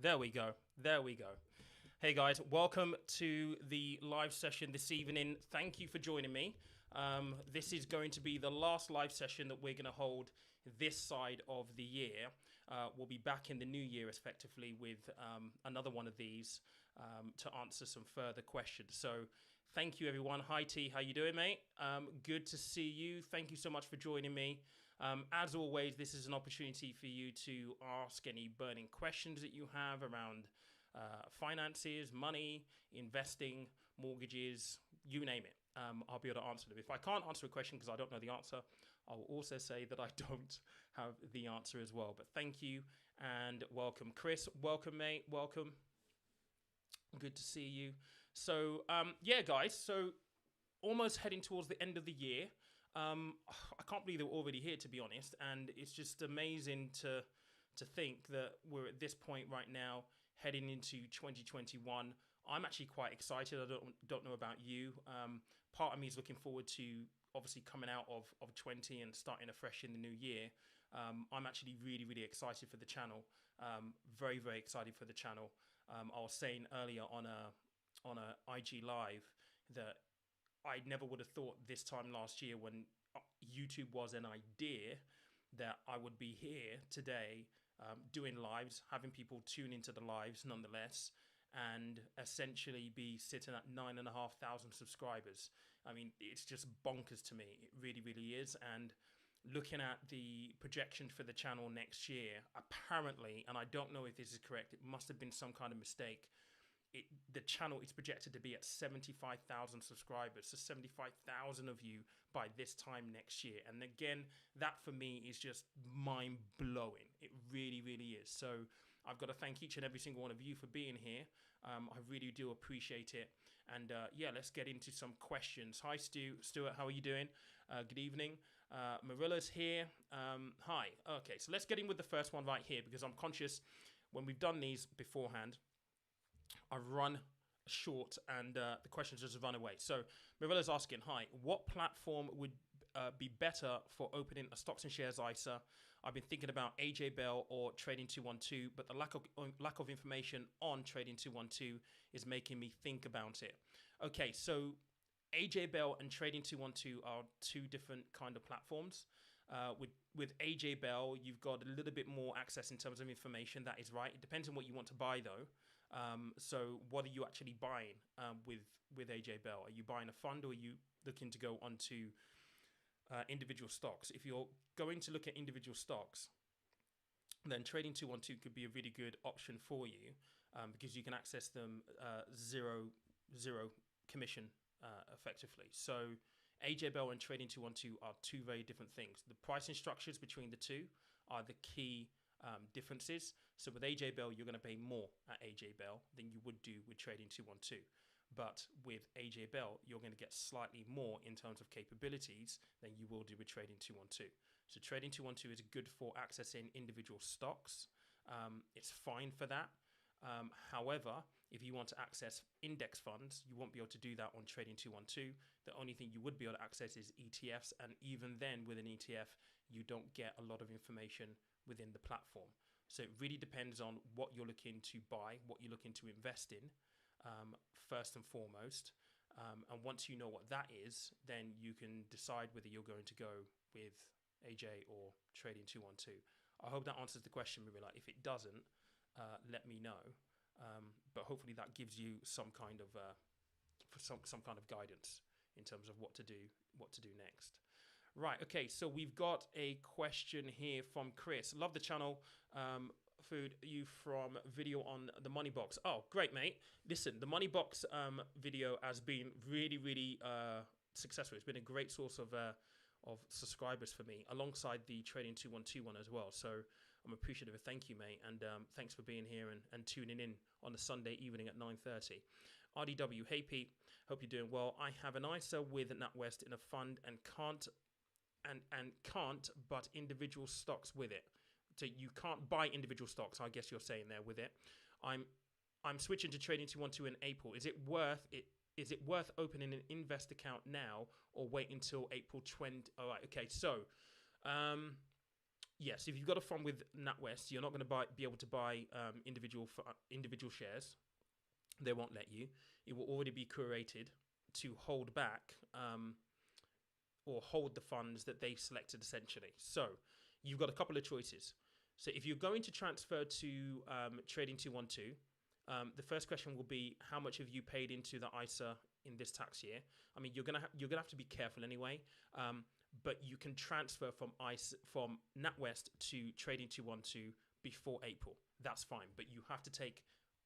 There we go. There we go. Hey guys, welcome to the live session this evening. Thank you for joining me. This is going to be the last live session that we're going to hold this side of the year. We'll be back in the new year effectively with another one of these to answer some further questions. So thank you everyone. Hi T, how you doing mate? Good to see you. Thank you so much for joining me. As always, this is an opportunity for you to ask any burning questions that you have around finances, money, investing, mortgages, you name it. I'll be able to answer them. If I can't answer a question because I don't know the answer, I will also say that I don't have the answer as well. But thank you and welcome. Chris, welcome mate, welcome. Good to see you. So yeah guys, so almost heading towards the end of the year. I can't believe that we're already here, to be honest, and it's just amazing to think that we're at this point right now, heading into 2021. I'm actually quite excited. I don't know about you. Part of me is looking forward to obviously coming out of 20 and starting afresh in the new year. I'm actually really excited for the channel. Very excited for the channel. I was saying earlier on a IG live that I never would have thought this time last year when YouTube was an idea that I would be here today doing lives, having people tune into the lives nonetheless, and essentially be sitting at 9,500 subscribers. I mean, it's just bonkers to me. It really is. And looking at the projection for the channel next year, apparently, and I don't know if this is correct, it must have been some kind of mistake, the channel is projected to be at 75,000 subscribers, so 75,000 of you by this time next year. And again, that for me is just mind-blowing. It really is. So I've got to thank each and every single one of you for being here. I really do appreciate it. And yeah, let's get into some questions. Hi, Stuart, how are you doing? Good evening. Marilla's here. Hi. Okay, so let's get in with the first one right here, because I'm conscious when we've done these beforehand, I've run short and the questions just run away. So Marilla's asking, hi, what platform would be better for opening a stocks and shares ISA? I've been thinking about AJ Bell or Trading 212, but the lack of information on Trading 212 is making me think about it. Okay, so AJ Bell and Trading 212 are two different kind of platforms. With AJ Bell, you've got a little bit more access in terms of information. That is right. It depends on what you want to buy, though. So what are you actually buying with AJ Bell? Are you buying a fund, or are you looking to go onto individual stocks? If you're going to look at individual stocks, then Trading 212 could be a really good option for you because you can access them zero commission effectively. So AJ Bell and Trading 212 are two very different things. The pricing structures between the two are the key differences. So with AJ Bell, you're going to pay more at AJ Bell than you would do with Trading 212. But with AJ Bell, you're going to get slightly more in terms of capabilities than you will do with Trading 212. So Trading 212 is good for accessing individual stocks. It's fine for that. However, if you want to access index funds, you won't be able to do that on Trading 212. The only thing you would be able to access is ETFs. And even then, with an ETF, you don't get a lot of information within the platform. So it really depends on what you're looking to buy, what you're looking to invest in, first and foremost. And once you know what that is, then you can decide whether you're going to go with AJ or Trading 212. I hope that answers the question, Marilla. If it doesn't, let me know. But hopefully that gives you some kind of some kind of guidance in terms of what to do next. Right, okay, so we've got a question here from Chris. Love the channel. Food you from video on the money box. Oh, great, mate. Listen, the money box video has been really successful. It's been a great source of subscribers for me, alongside the Trading 212 one as well. So I'm appreciative. Thank you, mate, and thanks for being here and tuning in on a Sunday evening at 9:30. RDW, hey Pete, hope you're doing well. I have an ISA with NatWest in a fund and can't but individual stocks with it. So you can't buy individual stocks, I guess you're saying there with it. I'm switching to Trading 212 in April. Is it worth opening an invest account now or wait until April 20? All right, okay. So Yes, if you've got a fund with NatWest, you're not going to be able to buy individual shares. They won't let you. It will already be curated to hold back or hold the funds that they've selected, essentially. So you've got a couple of choices. So if you're going to transfer to Trading 212, the first question will be, how much have you paid into the ISA in this tax year? I mean, you're gonna have to be careful anyway. But you can transfer from NatWest to Trading 212 before April. That's fine. But you have to take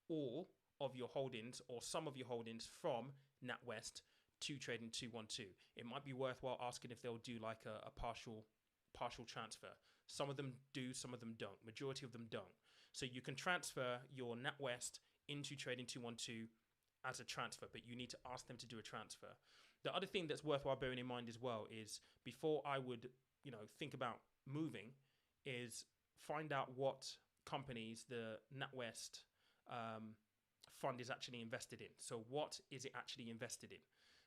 all of your holdings or some of your holdings from NatWest to Trading 212. It might be worthwhile asking if they'll do like a partial transfer. Some of them do, some of them don't. Majority of them don't. So you can transfer your NatWest into Trading 212 as a transfer, but you need to ask them to do a transfer. The other thing that's worthwhile bearing in mind as well is, before I would, think about moving, is find out what companies the NatWest fund is actually invested in. So what is it actually invested in?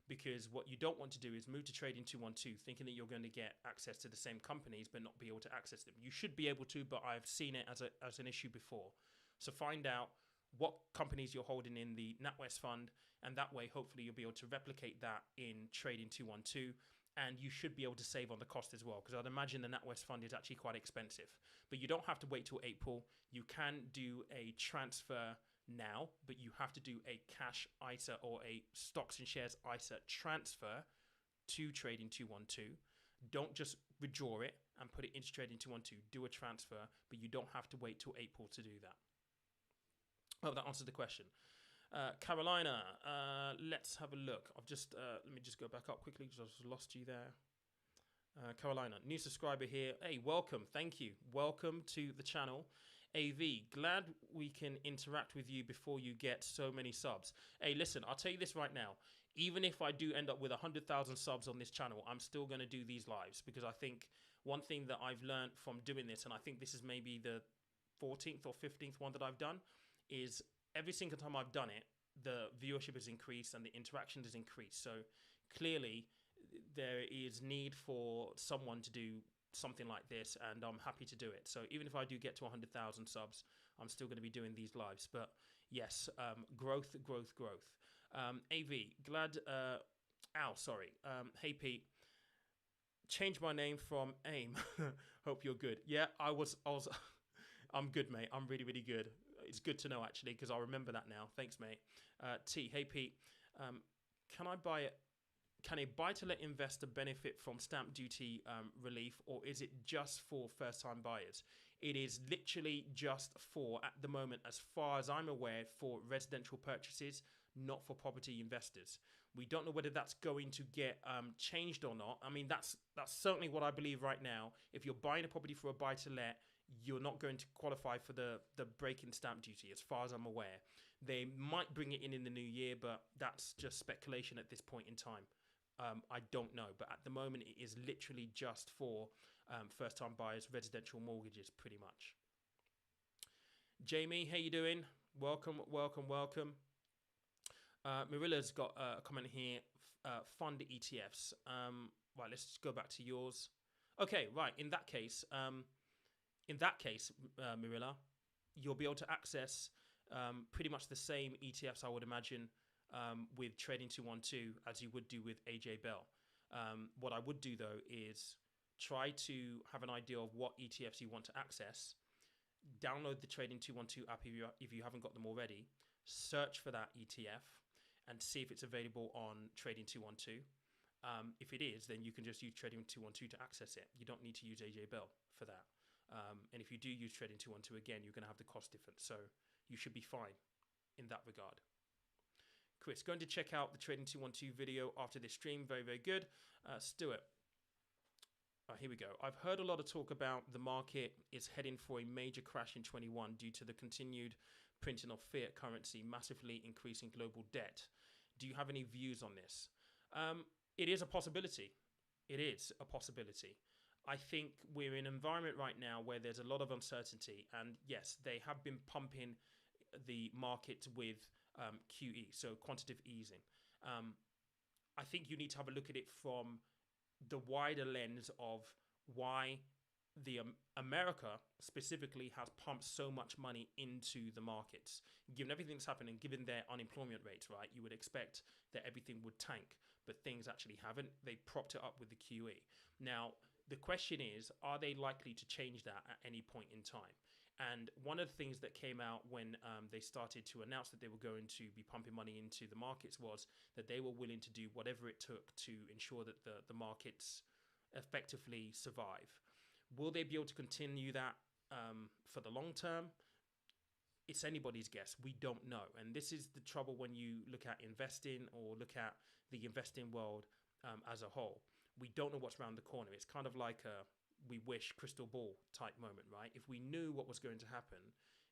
Because what you don't want to do is move to Trading 212 thinking that you're going to get access to the same companies but not be able to access them. You should be able to, but I've seen it as an issue before. So find out what companies you're holding in the NatWest fund, and that way hopefully you'll be able to replicate that in Trading 212, and you should be able to save on the cost as well, because I'd imagine the NatWest fund is actually quite expensive. But you don't have to wait till April. You can do a transfer now, but you have to do a cash ISA or a stocks and shares ISA transfer to Trading 212. Don't just withdraw it and put it into Trading 212. Do a transfer, but you don't have to wait till April to do that. I hope that answers the question. Carolina, let's have a look. Let me just go back up quickly because I just lost you there. Carolina, new subscriber here. Hey, welcome. Thank you. Welcome to the channel. AV, glad we can interact with you before you get so many subs. Hey, listen, I'll tell you this right now. Even if I do end up with 100,000 subs on this channel, I'm still going to do these lives, because I think one thing that I've learned from doing this, and I think this is maybe the 14th or 15th one that I've done, is every single time I've done it, the viewership has increased and the interaction has increased. So clearly there is need for someone to do something like this, and I'm happy to do it. So even if I do get to 100,000 subs, I'm still going to be doing these lives. But yes, growth. AV, glad. Hey Pete, change my name from AIM. Hope you're good. Yeah, I was. I'm good, mate. I'm really, really good. It's good to know, actually, because I'll remember that now. Thanks, mate. T, hey Pete, can a buy-to-let investor benefit from stamp duty relief, or is it just for first-time buyers? It is literally just for, at the moment, as far as I'm aware, for residential purchases, not for property investors. We don't know whether that's going to get changed or not. I mean, that's certainly what I believe right now. If you're buying a property for a buy-to-let, you're not going to qualify for the break-in stamp duty, as far as I'm aware. They might bring it in the new year, but that's just speculation at this point in time. I don't know, but at the moment it is literally just for first-time buyers, residential mortgages, pretty much. Jamie, how you doing? Welcome. Marilla's got a comment here. Fund ETFs. Right, let's just go back to yours. Okay, right. In that case, Marilla, you'll be able to access pretty much the same ETFs, I would imagine, with Trading 212 as you would do with AJ Bell. What I would do, though, is try to have an idea of what ETFs you want to access. Download the Trading 212 app if you haven't got them already. Search for that ETF and see if it's available on Trading 212. If it is, then you can just use Trading 212 to access it. You don't need to use AJ Bell for that. And if you do use Trading 212 again, you're going to have the cost difference. So you should be fine in that regard. Chris, going to check out the Trading 212 video after this stream. Very, very good. Stuart. Here we go. I've heard a lot of talk about the market is heading for a major crash in 21 due to the continued printing of fiat currency, massively increasing global debt. Do you have any views on this? It is a possibility. It is a possibility. I think we're in an environment right now where there's a lot of uncertainty. And yes, they have been pumping the market with QE, so quantitative easing. I think you need to have a look at it from the wider lens of why America specifically has pumped so much money into the markets. Given everything that's happening, given their unemployment rates, right, you would expect that everything would tank, but things actually haven't. They propped it up with the QE. Now, the question is, are they likely to change that at any point in time? And one of the things that came out when they started to announce that they were going to be pumping money into the markets was that they were willing to do whatever it took to ensure that the markets effectively survive. Will they be able to continue that for the long term? It's anybody's guess. We don't know. And this is the trouble when you look at investing or look at the investing world as a whole. We don't know what's around the corner. It's kind of like a we wish crystal ball type moment, right? If we knew what was going to happen,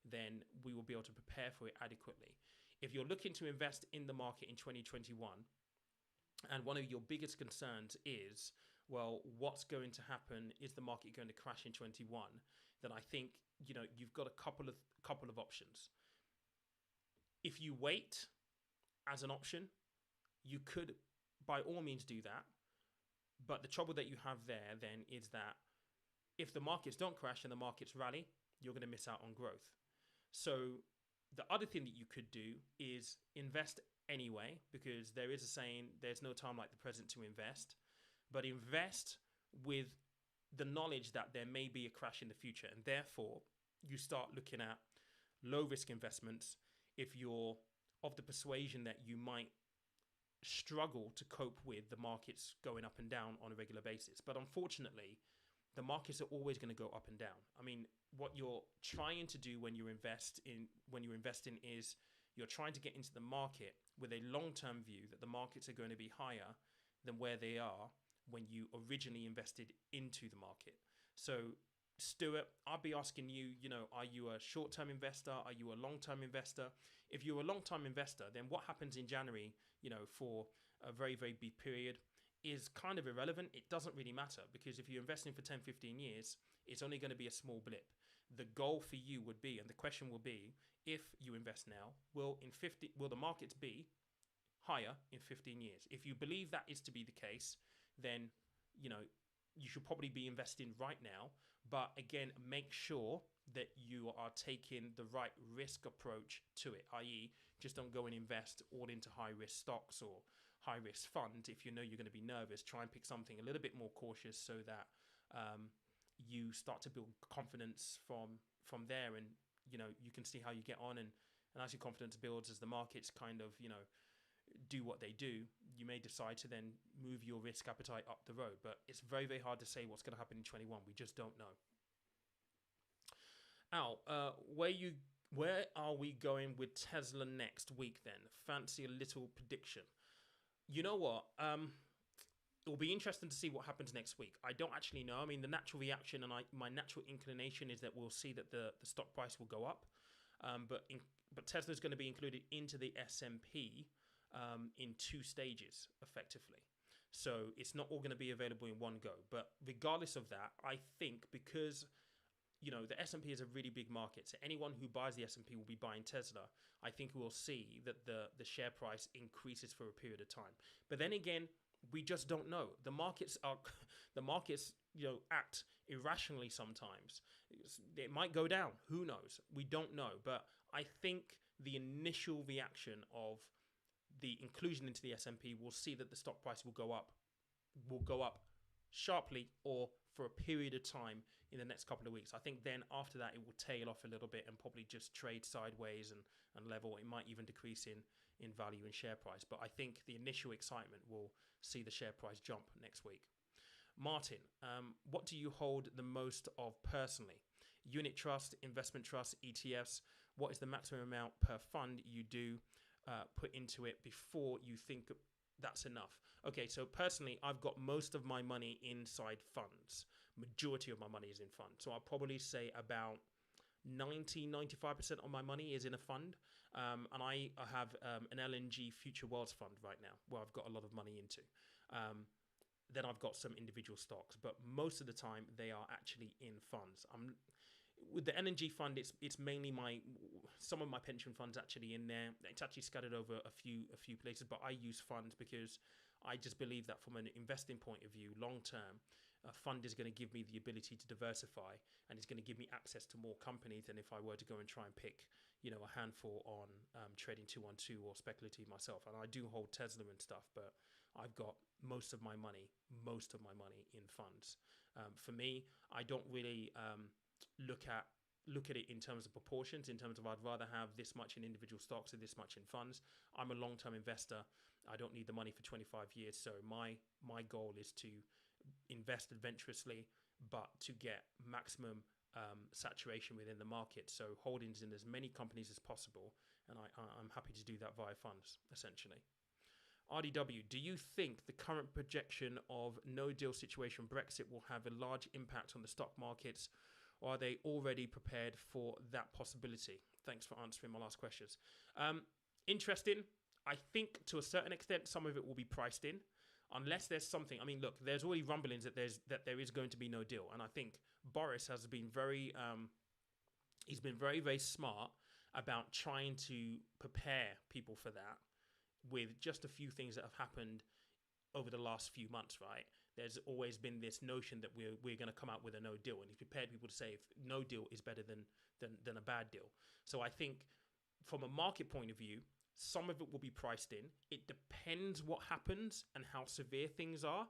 then we will be able to prepare for it adequately. If you're looking to invest in the market in 2021, and one of your biggest concerns is, well, what's going to happen? Is the market going to crash in 21? Then I think, you've got a couple of options. If you wait as an option, you could by all means do that. But the trouble that you have there then is that if the markets don't crash and the markets rally, you're going to miss out on growth. So the other thing that you could do is invest anyway, because there is a saying, there's no time like the present to invest, but invest with the knowledge that there may be a crash in the future. And therefore, you start looking at low risk investments if you're of the persuasion that you might struggle to cope with the markets going up and down on a regular basis. But unfortunately, the markets are always going to go up and down. I mean, what you're trying to do when you're investing is you're trying to get into the market with a long-term view that the markets are going to be higher than where they are when you originally invested into the market. So Stuart, I'll be asking you, are you a short-term investor? Are you a long-term investor? If you're a long-term investor, then what happens in January, for a very, very big period is kind of irrelevant. It doesn't really matter, because if you're investing for 10, 15 years, it's only going to be a small blip. The goal for you would be, and the question will be, if you invest now, will the markets be higher in 15 years? If you believe that is to be the case, then, you should probably be investing right now. But again, make sure that you are taking the right risk approach to it, i.e. just don't go and invest all into high risk stocks or high risk funds. If you know you're going to be nervous, try and pick something a little bit more cautious so that you start to build confidence from there, and you can see how you get on, and as your confidence builds, as the markets kind of do what they do, you may decide to then move your risk appetite up the road. But it's very, very hard to say what's going to happen in 21. We just don't know. Al, where are we going with Tesla next week then? Fancy a little prediction. You know what? It will be interesting to see what happens next week. I don't actually know. I mean, the natural reaction and my natural inclination is that we'll see that the stock price will go up. But Tesla is going to be included into the S&P in two stages, effectively. So it's not all going to be available in one go. But regardless of that, I think because the S&P is a really big market, so anyone who buys the S&P will be buying Tesla. I think we'll see that the share price increases for a period of time. But then again, we just don't know. The markets act irrationally sometimes. It might go down. Who knows? We don't know. But I think the initial reaction of the inclusion into the S&P will see that the stock price will go up sharply or for a period of time in the next couple of weeks. I think then after that it will tail off a little bit and probably just trade sideways and level. It might even decrease in value and share price. But I think the initial excitement will see the share price jump next week. Martin, what do you hold the most of personally? Unit trust, investment trust, ETFs. What is the maximum amount per fund you do put into it before you think that's enough? Okay, so personally, I've got most of my money inside funds. Majority of my money is in funds. So I'll probably say about 95% of my money is in a fund. And I have an LNG Future Worlds fund right now, where I've got a lot of money into. Then I've got some individual stocks, but most of the time they are actually in funds. With the LNG fund, it's mainly some of my pension funds actually in there. It's actually scattered over a few places, but I use funds because I just believe that from an investing point of view, long term, a fund is going to give me the ability to diversify, and it's going to give me access to more companies than if I were to go and try and pick, a handful on trading 212 or speculative myself. And I do hold Tesla and stuff, but I've got most of my money in funds. For me, I don't really look at it in terms of proportions, in terms of I'd rather have this much in individual stocks or this much in funds. I'm a long-term investor. I don't need the money for 25 years. So my goal is to invest adventurously, but to get maximum saturation within the market. So holdings in as many companies as possible. And I'm happy to do that via funds, essentially. RDW, do you think the current projection of no deal situation Brexit will have a large impact on the stock markets? Or are they already prepared for that possibility? Thanks for answering my last questions. Interesting. I think to a certain extent, some of it will be priced in, unless there's something. I mean, look, there's already rumblings that there is going to be no deal, and I think Boris has been very very smart about trying to prepare people for that with just a few things that have happened over the last few months, right? There's always been this notion that we're going to come out with a no deal, and he's prepared people to say if no deal is better than a bad deal. So I think from a market point of view, some of it will be priced in. It depends what happens and how severe things are.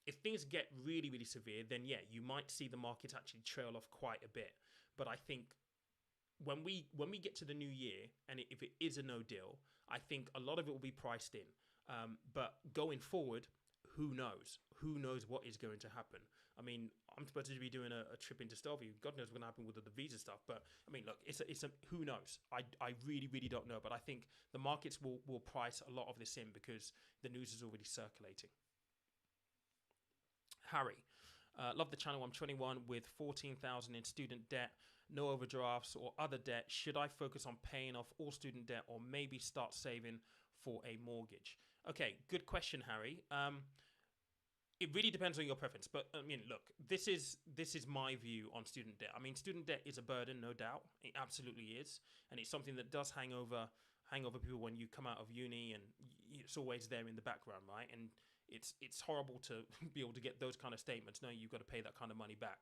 If things get really, really severe, then yeah, you might see the markets actually trail off quite a bit. But I think when we get to the new year, and if it is a no deal, I think a lot of it will be priced in. But going forward, who knows? Who knows what is going to happen? I mean, I'm supposed to be doing a trip into Stelvio. God knows what's going to happen with the visa stuff. But I mean, look, it's a who knows? I really, really don't know. But I think the markets will price a lot of this in because the news is already circulating. Harry, love the channel. I'm 21 with 14,000 in student debt, no overdrafts or other debt. Should I focus on paying off all student debt or maybe start saving for a mortgage? Okay, good question, Harry. It really depends on your preference, but I mean, look, this is my view on student debt. I mean, student debt is a burden, no doubt. It absolutely is, and it's something that does hang over people when you come out of uni, and it's always there in the background, right? And it's horrible to be able to get those kind of statements. No, you've got to pay that kind of money back.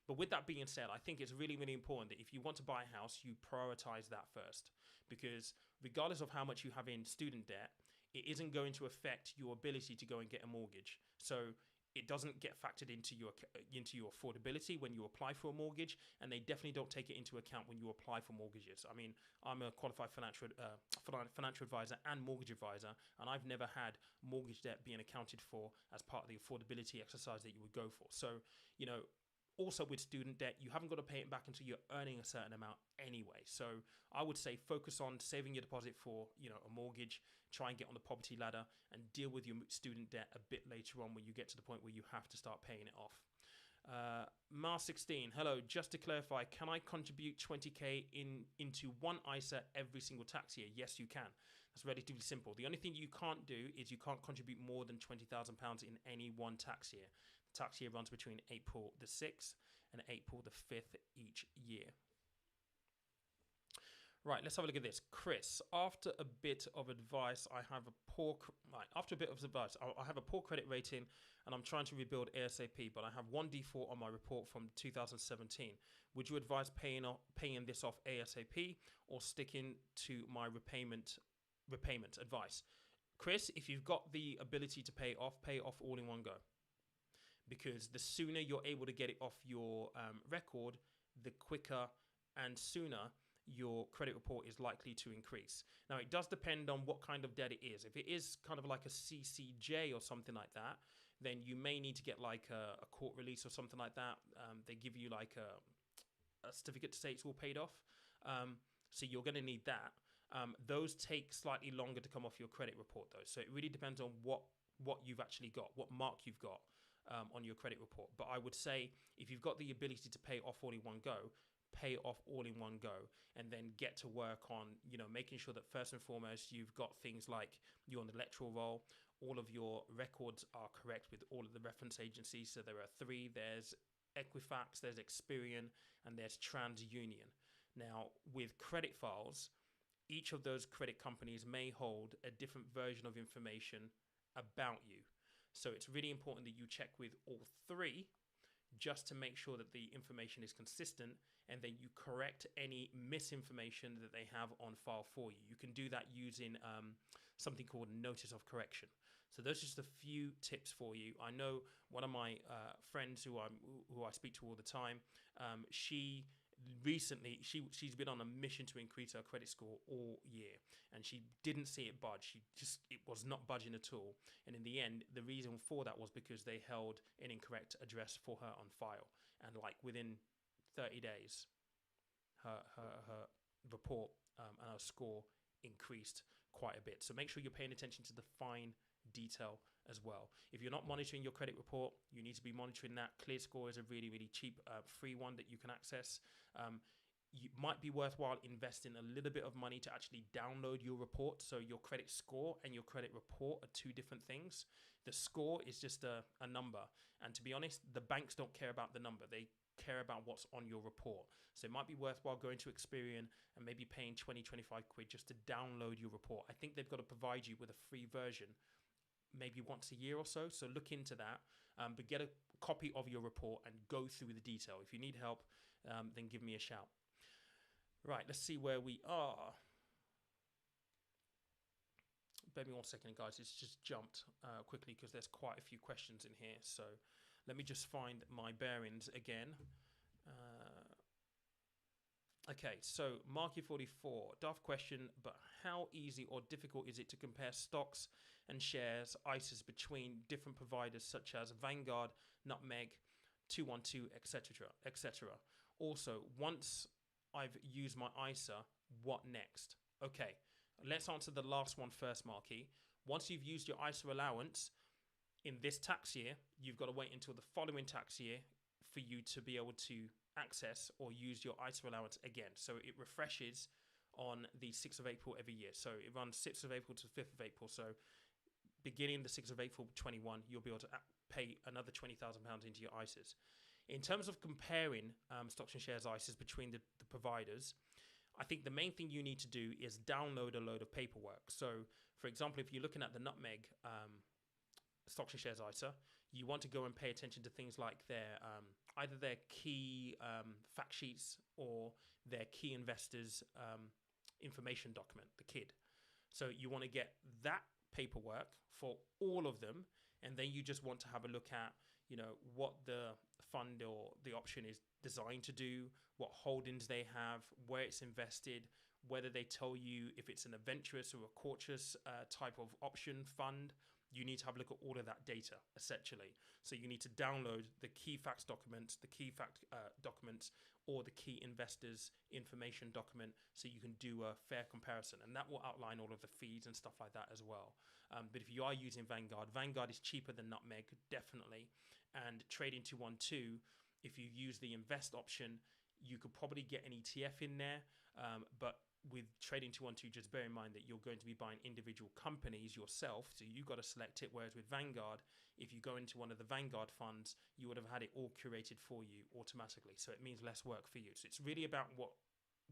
But with that being said, I think it's really, really important that if you want to buy a house, you prioritize that first, because regardless of how much you have in student debt, it isn't going to affect your ability to go and get a mortgage. So it doesn't get factored into your affordability when you apply for a mortgage, and they definitely don't take it into account when you apply for mortgages. I mean, I'm a qualified financial advisor and mortgage advisor, and I've never had mortgage debt being accounted for as part of the affordability exercise that you would go for. So, also with student debt, you haven't got to pay it back until you're earning a certain amount anyway. So I would say focus on saving your deposit for, a mortgage, try and get on the poverty ladder and deal with your student debt a bit later on when you get to the point where you have to start paying it off. Mar16, hello, just to clarify, can I contribute 20k into one ISA every single tax year? Yes, you can. That's relatively simple. The only thing you can't do is you can't contribute more than £20,000 in any one tax year. The tax year runs between April the 6th and April the 5th each year. Right, let's have a look at this. Chris, after a bit of advice, I have a poor credit rating and I'm trying to rebuild ASAP, but I have one default on my report from 2017. Would you advise paying this off ASAP or sticking to my repayment advice? Chris, if you've got the ability to pay off all in one go. Because the sooner you're able to get it off your record, the quicker and sooner your credit report is likely to increase. Now, it does depend on what kind of debt it is. If it is kind of like a CCJ or something like that, then you may need to get like a court release or something like that. They give you like a certificate to say it's all paid off. So you're going to need that. Those take slightly longer to come off your credit report though. So it really depends on what you've actually got, what mark you've got on your credit report. But I would say if you've got the ability to pay off all in one go, pay off all in one go, and then get to work on, making sure that first and foremost, you've got things like you're on the electoral roll, all of your records are correct with all of the reference agencies. So there are 3, there's Equifax, there's Experian, and there's TransUnion. Now, with credit files, each of those credit companies may hold a different version of information about you. So it's really important that you check with all 3 just to make sure that the information is consistent, and then you correct any misinformation that they have on file for you. You can do that using something called notice of correction. So those are just a few tips for you. I know one of my friends who I speak to all the time, she's been on a mission to increase her credit score all year, and she didn't see it budge. It was not budging at all. And in the end, the reason for that was because they held an incorrect address for her on file, and like within 30 days, her report and her score increased quite a bit. So make sure you're paying attention to the fine detail as well. If you're not monitoring your credit report, you need to be monitoring that. ClearScore is a really, really cheap free one that you can access. You might be worthwhile investing a little bit of money to actually download your report. So your credit score and your credit report are two different things. The score is just a number. And to be honest, the banks don't care about the number. They care about what's on your report. So it might be worthwhile going to Experian and maybe paying 20, 25 quid just to download your report. I think they've got to provide you with a free version maybe once a year or so. So look into that, but get a copy of your report and go through the detail. If you need help, then give me a shout. Right, let's see where we are. Bear me 1 second, guys. It's just jumped quickly because there's quite a few questions in here. So let me just find my bearings again. Okay, so Marky44, daft question, but how easy or difficult is it to compare stocks and shares, ISAs between different providers such as Vanguard, Nutmeg, 212, etc., etc.? Also, once I've used my ISA, what next? Okay, let's answer the last one first, Marky. Once you've used your ISA allowance in this tax year, you've got to wait until the following tax year for you to be able to access or use your ISA allowance again. So it refreshes on the 6th of April every year. So it runs 6th of April to 5th of April. So beginning the 6th of April 21, you'll be able to pay another £20,000 into your ISAs. In terms of comparing stocks and shares ISAs between the providers, I think the main thing you need to do is download a load of paperwork. So for example, if you're looking at the Nutmeg stocks and shares ISA, you want to go and pay attention to things like their either their key fact sheets or their key investors information document, the KID. So you want to get that paperwork for all of them, and then you just want to have a look at, you know, what the fund or the option is designed to do, what holdings they have, where it's invested, whether they tell you if it's an adventurous or a cautious type of option fund. You need to have a look at all of that data, essentially. So you need to download the key facts documents, the key fact documents, or the key investors information document, so you can do a fair comparison. And that will outline all of the fees and stuff like that as well. But if you are using Vanguard, Vanguard is cheaper than Nutmeg, definitely. And Trading 212, if you use the invest option, you could probably get an ETF in there, but with Trading 212, just bear in mind that you're going to be buying individual companies yourself, so you've got to select it. Whereas with Vanguard, if you go into one of the Vanguard funds, you would have had it all curated for you automatically. So it means less work for you. So it's really about what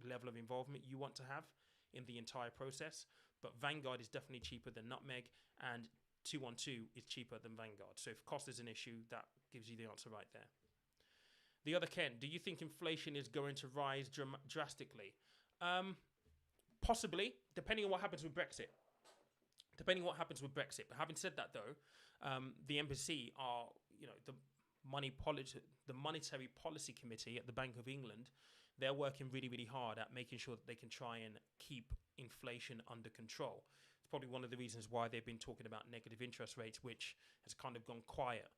level of involvement you want to have in the entire process. But Vanguard is definitely cheaper than Nutmeg, and 212 is cheaper than Vanguard. So if cost is an issue, that gives you the answer right there. The other Ken, do you think inflation is going to rise drastically? Possibly, depending on what happens with Brexit. But having said that, though, the embassy are, you know, the Monetary Policy Committee at the Bank of England. They're working really, really hard at making sure that they can try and keep inflation under control. It's probably one of the reasons why they've been talking about negative interest rates, which has kind of gone quiet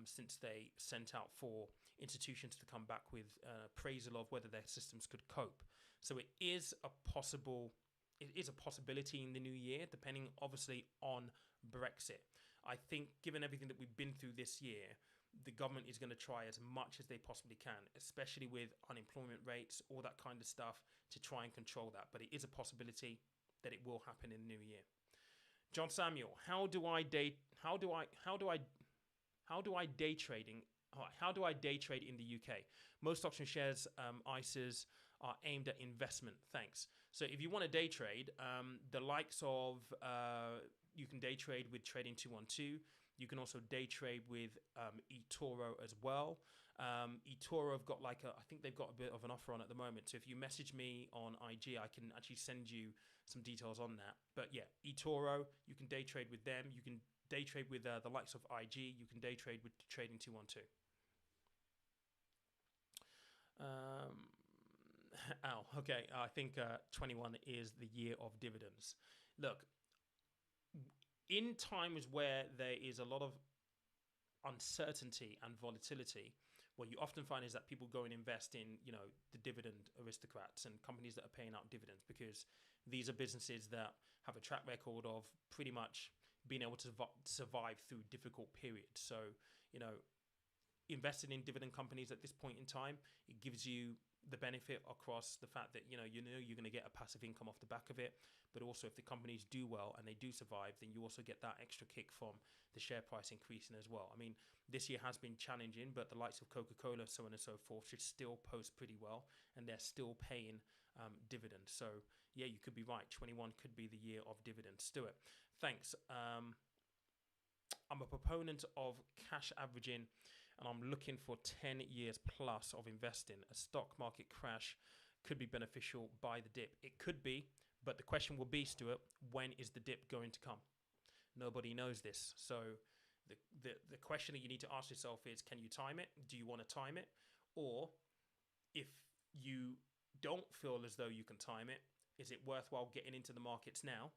since they sent out for institutions to come back with appraisal of whether their systems could cope. So it is a possibility in the new year, depending obviously on Brexit. I think given everything that we've been through this year, the government is going to try as much as they possibly can, especially with unemployment rates, all that kind of stuff, to try and control that. But it is a possibility that it will happen in the new year. John Samuel, how do I day trade in the UK? Most stocks and shares ISAs are aimed at investment. Thanks. So if you want to day trade, the likes of you can day trade with Trading 212. You can also day trade with eToro as well. eToro have got I think they've got a bit of an offer on at the moment. So if you message me on IG, I can actually send you some details on that. But yeah, eToro, you can day trade with them. You can day trade with the likes of IG. You can day trade with Trading 212. Okay. I think 21 is the year of dividends. Look, in times where there is a lot of uncertainty and volatility, what you often find is that people go and invest in, the dividend aristocrats and companies that are paying out dividends, because these are businesses that have a track record of pretty much being able to survive through difficult periods. So, investing in dividend companies at this point in time, it gives you the benefit across the fact that you're going to get a passive income off the back of it, but also if the companies do well and they do survive, then you also get that extra kick from the share price increasing as well. I mean, this year has been challenging, but the likes of Coca-Cola, so on and so forth, should still post pretty well, and they're still paying dividends. So yeah, you could be right. 21 could be the year of dividends. Stuart, thanks. I'm a proponent of cash averaging, and I'm looking for 10 years plus of investing. A stock market crash could be beneficial by the dip. It could be, but the question will be, Stuart, when is the dip going to come? Nobody knows this. So the question that you need to ask yourself is, can you time it? Do you want to time it? Or if you don't feel as though you can time it, is it worthwhile getting into the markets now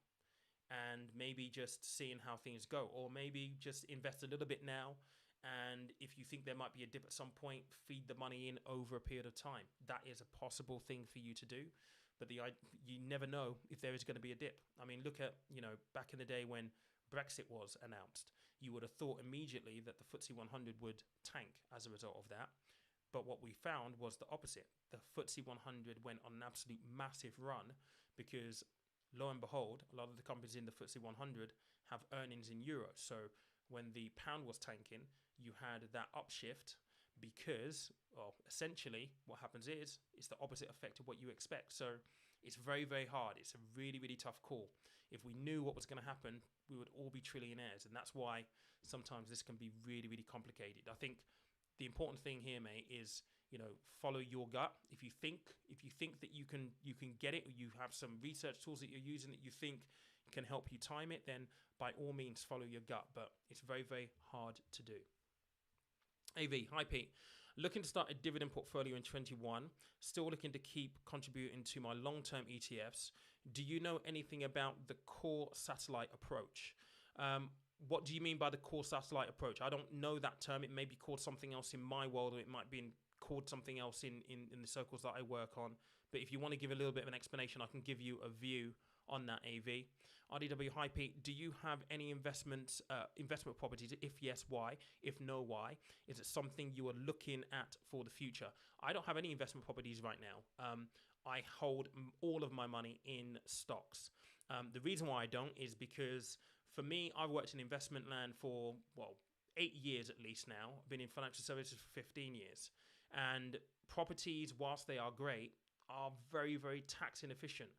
and maybe just seeing how things go? Or maybe just invest a little bit now, and if you think there might be a dip at some point, feed the money in over a period of time. That is a possible thing for you to do. But you never know if there is going to be a dip. I mean, look at, back in the day when Brexit was announced, you would have thought immediately that the FTSE 100 would tank as a result of that. But what we found was the opposite. The FTSE 100 went on an absolute massive run because, lo and behold, a lot of the companies in the FTSE 100 have earnings in euros. So when the pound was tanking, you had that upshift because, well, essentially what happens is it's the opposite effect of what you expect. So it's very, very hard. It's a really, really tough call. If we knew what was going to happen, we would all be trillionaires. And that's why sometimes this can be really, really complicated. I think the important thing here, mate, is, follow your gut. If you think that you can get it, or you have some research tools that you're using that you think can help you time it, then by all means follow your gut. But it's very, very hard to do. AV, hi Pete. Looking to start a dividend portfolio in 21. Still looking to keep contributing to my long-term ETFs. Do you know anything about the core satellite approach? What do you mean by the core satellite approach? I don't know that term. It may be called something else in my world, or it might be called something else in the circles that I work on. But if you want to give a little bit of an explanation, I can give you a view on that, AV. RDW, hi Pete. Do you have any investment properties? If yes, why? If no, why? Is it something you are looking at for the future? I don't have any investment properties right now. I hold all of my money in stocks. The reason why I don't is because, for me, I've worked in investment land for, 8 years at least now. I've been in financial services for 15 years. And properties, whilst they are great, are very, very tax inefficient.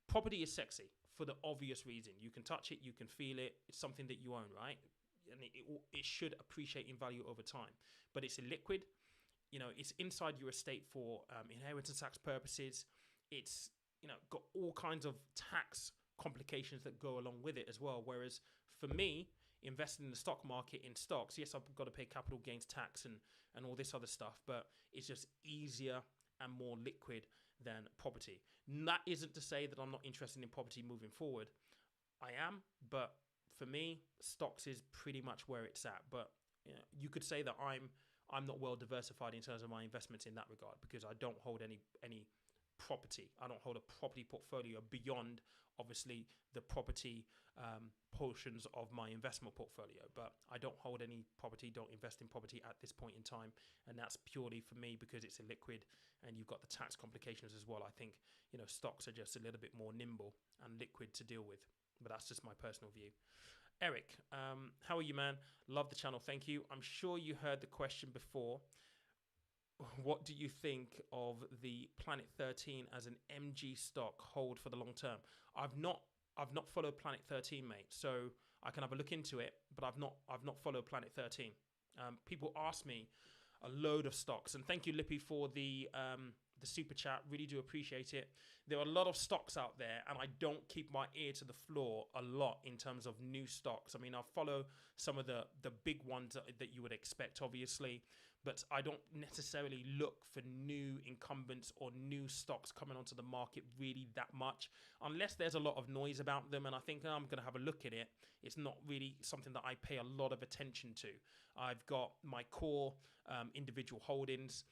Property is sexy for the obvious reason. You can touch it, you can feel it. It's something that you own, right? And it should appreciate in value over time. But it's illiquid. It's inside your estate for inheritance tax purposes. It's got all kinds of tax complications that go along with it as well. Whereas for me, investing in the stock market in stocks, yes, I've got to pay capital gains tax and all this other stuff, but it's just easier and more liquid than property. And that isn't to say that I'm not interested in property moving forward. I am, but for me, stocks is pretty much where it's at. But you could say that I'm not well diversified in terms of my investments in that regard, because I don't hold any property. I don't hold a property portfolio beyond, obviously, the property portions of my investment portfolio. But I don't hold any property, don't invest in property at this point in time. And that's purely for me because it's illiquid and you've got the tax complications as well. I think, stocks are just a little bit more nimble and liquid to deal with. But that's just my personal view. Eric, how are you, man? Love the channel. Thank you. I'm sure you heard the question before. What do you think of the Planet 13 as an MG stock hold for the long term? I've not followed Planet 13, mate. So I can have a look into it, but I've not followed Planet 13. People ask me a load of stocks, and thank you, Lippy, for the super chat. Really do appreciate it. There are a lot of stocks out there, and I don't keep my ear to the floor a lot in terms of new stocks. I mean, I follow some of the big ones that you would expect, obviously, but I don't necessarily look for new incumbents or new stocks coming onto the market really that much, unless there's a lot of noise about them, and I think I'm going to have a look at it. It's not really something that I pay a lot of attention to. I've got my core individual holdings.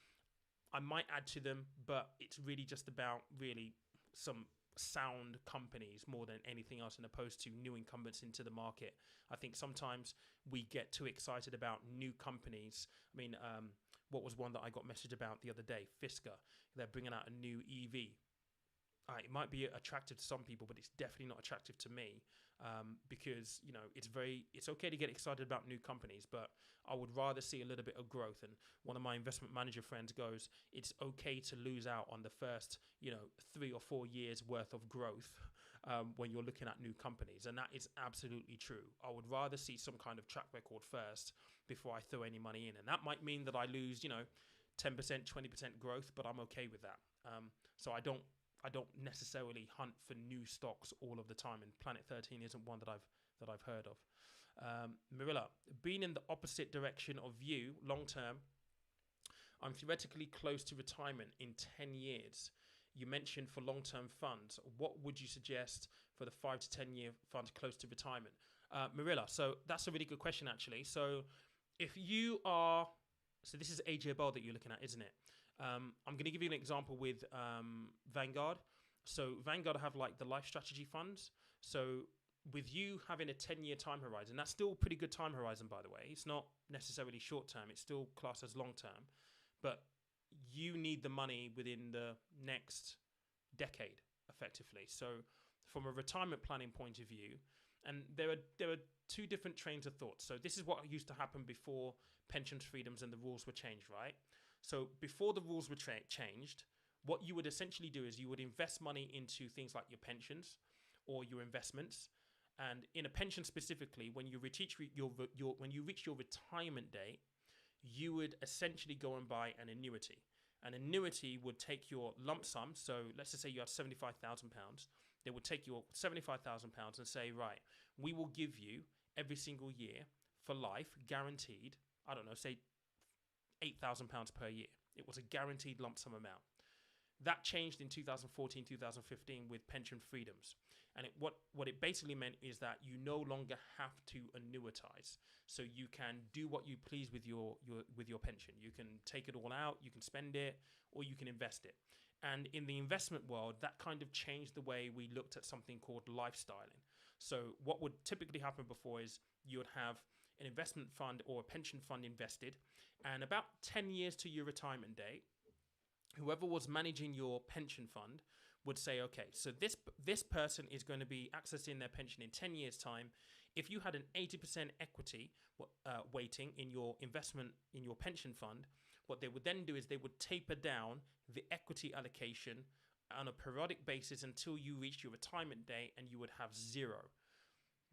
I might add to them, but it's really just about really some sound companies more than anything else, and opposed to new incumbents into the market. I think sometimes we get too excited about new companies. I mean, what was one that I got messaged about the other day? Fisker. They're bringing out a new EV. It might be attractive to some people, but it's definitely not attractive to me, because it's okay to get excited about new companies, but I would rather see a little bit of growth. And one of my investment manager friends goes, it's okay to lose out on the first 3 or 4 years worth of growth when you're looking at new companies, and that is absolutely true. I would rather see some kind of track record first before I throw any money in, and that might mean that I lose 10%, 20% growth, but I'm okay with that. So I don't necessarily hunt for new stocks all of the time, and Planet 13 isn't one that I've heard of. Marilla, being in the opposite direction of you long term, I'm theoretically close to retirement in 10 years. You mentioned for long-term funds. What would you suggest for the 5 to 10 year fund close to retirement? Marilla, so that's a really good question, actually. So if you are, so this is AJ Bell that you're looking at, isn't it? I'm going to give you an example with Vanguard. So Vanguard have like the life strategy funds. So with you having a 10-year time horizon, that's still a pretty good time horizon, by the way. It's not necessarily short term. It's still classed as long term. But you need the money within the next decade, effectively. So from a retirement planning point of view, and there are two different trains of thought. So this is what used to happen before pension freedoms and the rules were changed, right? So before the rules were changed, what you would essentially do is you would invest money into things like your pensions or your investments. And in a pension specifically, when you reach your retirement date, you would essentially go and buy an annuity. An annuity would take your lump sum. So let's just say you had £75,000. They would take your £75,000 and say, right, we will give you every single year for life, guaranteed, I don't know, say £8,000 per year. It was a guaranteed lump sum amount. That changed in 2014, 2015 with pension freedoms. And what it basically meant is that you no longer have to annuitize. So you can do what you please with your pension. You can take it all out, you can spend it, or you can invest it. And in the investment world, that kind of changed the way we looked at something called lifestyling. So what would typically happen before is you would have an investment fund or a pension fund invested, and about 10 years to your retirement date, whoever was managing your pension fund would say, okay, so this person is going to be accessing their pension in 10 years' time. If you had an 80% equity weighting in your investment in your pension fund, what they would then do is they would taper down the equity allocation on a periodic basis until you reach your retirement date, and you would have zero.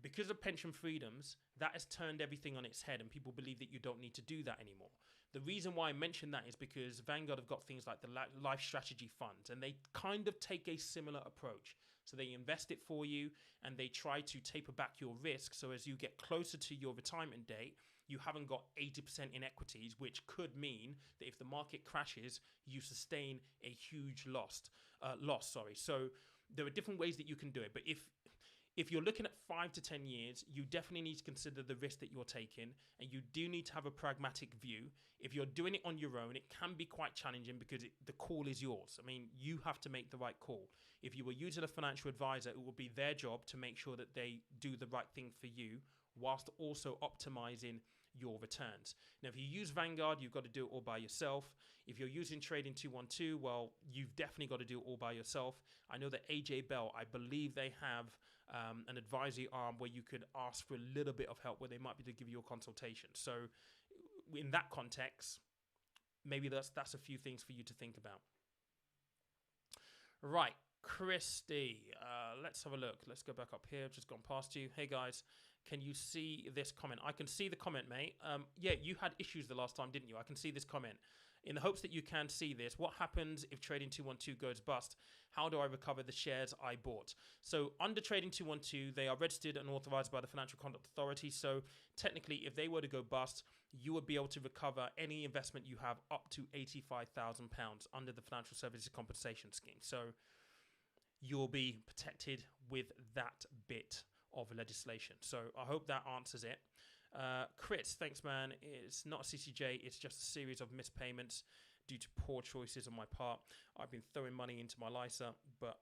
Because of pension freedoms, that has turned everything on its head, and people believe that you don't need to do that anymore. The reason why I mention that is because Vanguard have got things like the life strategy funds, and they kind of take a similar approach. So they invest it for you, and they try to taper back your risk. So as you get closer to your retirement date, you haven't got 80% in equities, which could mean that if the market crashes, you sustain a huge loss. So there are different ways that you can do it. But if you're looking at 5 to 10 years, you definitely need to consider the risk that you're taking, and you do need to have a pragmatic view. If you're doing it on your own, it can be quite challenging because the call is yours. I mean, you have to make the right call. If you were using a financial advisor, it will be their job to make sure that they do the right thing for you whilst also optimizing your returns. Now, if you use Vanguard, you've got to do it all by yourself. If you're using Trading 212, well, you've definitely got to do it all by yourself. I know that AJ Bell, I believe they have an advisory arm where you could ask for a little bit of help, where they might be to give you a consultation. So in that context, maybe that's a few things for you to think about. Right, Christy, let's have a look. Let's go back up here. I've just gone past you. Hey guys, Can you see this comment? I can see the comment, mate. Yeah, you had issues the last time, didn't you? I can see this comment. In the hopes that you can see this, what happens if Trading 212 goes bust? How do I recover the shares I bought? So under Trading 212, they are registered and authorized by the Financial Conduct Authority. So technically, if they were to go bust, you would be able to recover any investment you have up to £85,000 under the Financial Services Compensation Scheme. So you'll be protected with that bit of legislation. So I hope that answers it. Chris, thanks, man. It's not a CCJ, it's just a series of mispayments due to poor choices on my part. I've been throwing money into my LISA, but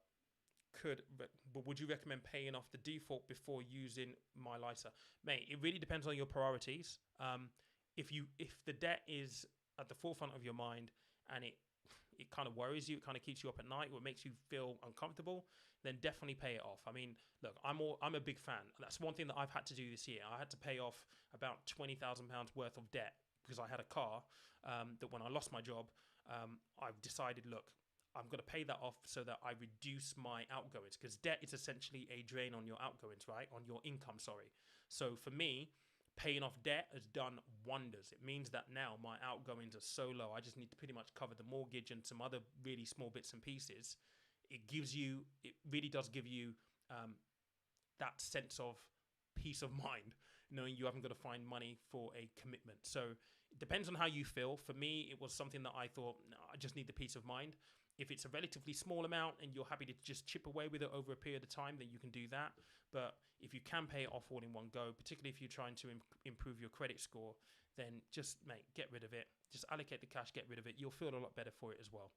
would you recommend paying off the default before using my LISA? Mate, it really depends on your priorities. If the debt is at the forefront of your mind and it kind of worries you, it kind of keeps you up at night, or it makes you feel uncomfortable, then definitely pay it off. I mean, look, I'm a big fan. That's one thing that I've had to do this year. I had to pay off about £20,000 worth of debt because I had a car that when I lost my job, I've decided, look, I'm going to pay that off so that I reduce my outgoings, because debt is essentially a drain on your outgoings, right? On your income, sorry. So for me, paying off debt has done wonders. It means that now my outgoings are so low, I just need to pretty much cover the mortgage and some other really small bits and pieces. It really does give you that sense of peace of mind, knowing you haven't got to find money for a commitment. So it depends on how you feel. For me, it was something that I thought, no, I just need the peace of mind. If it's a relatively small amount and you're happy to just chip away with it over a period of time, then you can do that. But if you can pay it off all in one go, particularly if you're trying to improve your credit score, then just, mate, get rid of it. Just allocate the cash, get rid of it. You'll feel a lot better for it as well.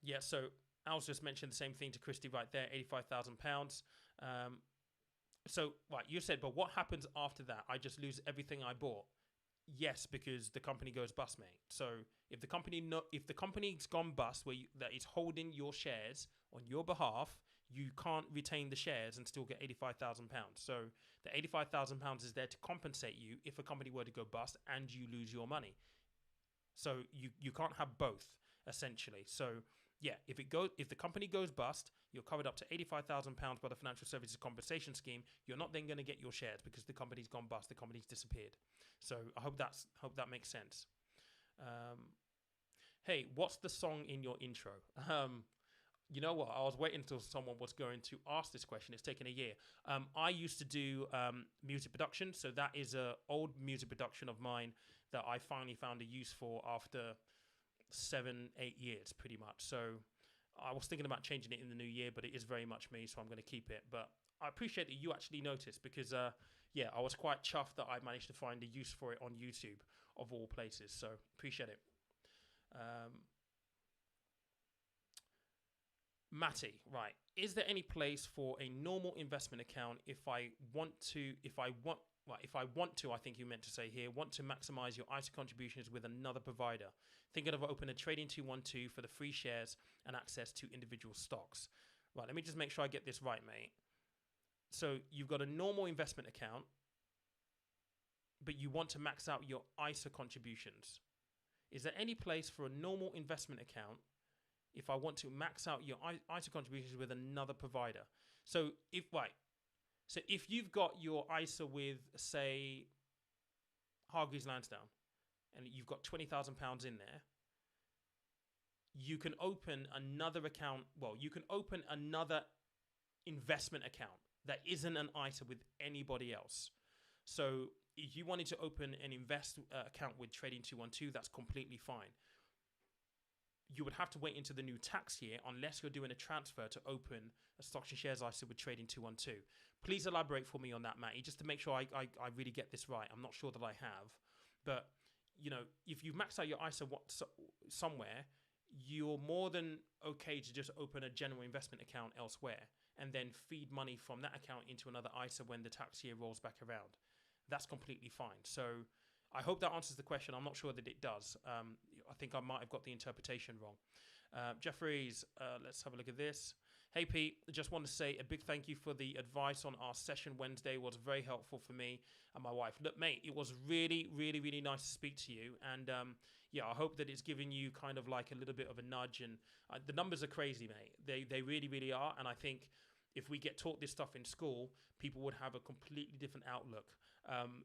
Yeah, so Al's just mentioned the same thing to Christy right there, £85,000. So, right, you said, but what happens after that? I just lose everything I bought. Yes, because the company goes bust, mate. So if the company's gone bust, that is holding your shares on your behalf, you can't retain the shares and still get £85,000. So the £85,000 is there to compensate you if a company were to go bust and you lose your money. So you can't have both, essentially. So yeah, if the company goes bust, you're covered up to £85,000 by the Financial Services Compensation Scheme. You're not then going to get your shares because the company's gone bust. The company's disappeared. So I hope that makes sense. Hey, what's the song in your intro? You know what? I was waiting until someone was going to ask this question. It's taken a year. I used to do music production. So that is an old music production of mine that I finally found a use for after 7-8 years, pretty much. So I was thinking about changing it in the new year, but it is very much me, so I'm going to keep it. But I appreciate that you actually noticed, because yeah, I was quite chuffed that I managed to find a use for it on YouTube, of all places. So appreciate it. Matty, right? Is there any place for a normal investment account if I want to, I think you meant to say here, want to maximize your ISA contributions with another provider? Thinking of opening a Trading 212 for the free shares and access to individual stocks. Right, let me just make sure I get this right, mate. So you've got a normal investment account, but you want to max out your ISA contributions. Is there any place for a normal investment account if I want to max out your ISA contributions with another provider? So if you've got your ISA with, say, Hargreaves Lansdown, and you've got £20,000 in there, you can open another account. Well, you can open another investment account that isn't an ISA with anybody else. So if you wanted to open an invest account with Trading 212, that's completely fine. You would have to wait into the new tax year unless you're doing a transfer to open a stocks and shares ISA with Trading 212. Please elaborate for me on that, Matty, just to make sure I really get this right. I'm not sure that I have. But, you know, if you've maxed out your ISA somewhere, you're more than okay to just open a general investment account elsewhere and then feed money from that account into another ISA when the tax year rolls back around. That's completely fine. So I hope that answers the question. I'm not sure that it does. I think I might have got the interpretation wrong. Jeffries, let's have a look at this. Hey, Pete, I just want to say a big thank you for the advice on our session Wednesday. It was very helpful for me and my wife. Look, mate, it was really, really, really nice to speak to you. And yeah, I hope that it's giving you kind of like a little bit of a nudge. And the numbers are crazy, mate. They really, really are. And I think if we get taught this stuff in school, people would have a completely different outlook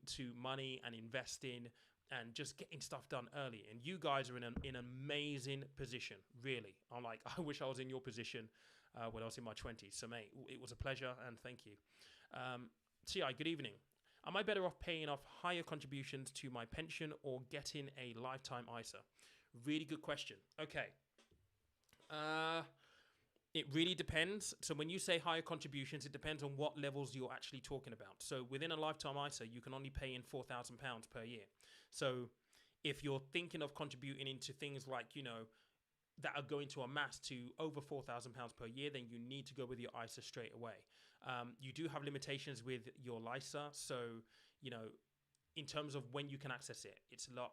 to money and investing and just getting stuff done early. And you guys are in an amazing position, really. I'm like, I wish I was in your position when I was in my 20s. So, mate, it was a pleasure, and thank you. T.I., good evening. Am I better off paying off higher contributions to my pension or getting a lifetime ISA? Really good question. Okay. It really depends. So when you say higher contributions, it depends on what levels you're actually talking about. So within a lifetime ISA, you can only pay in £4,000 per year. So if you're thinking of contributing into things like, that are going to amass to over £4,000 per year, then you need to go with your ISA straight away. You do have limitations with your LISA. So, in terms of when you can access it, it's a lot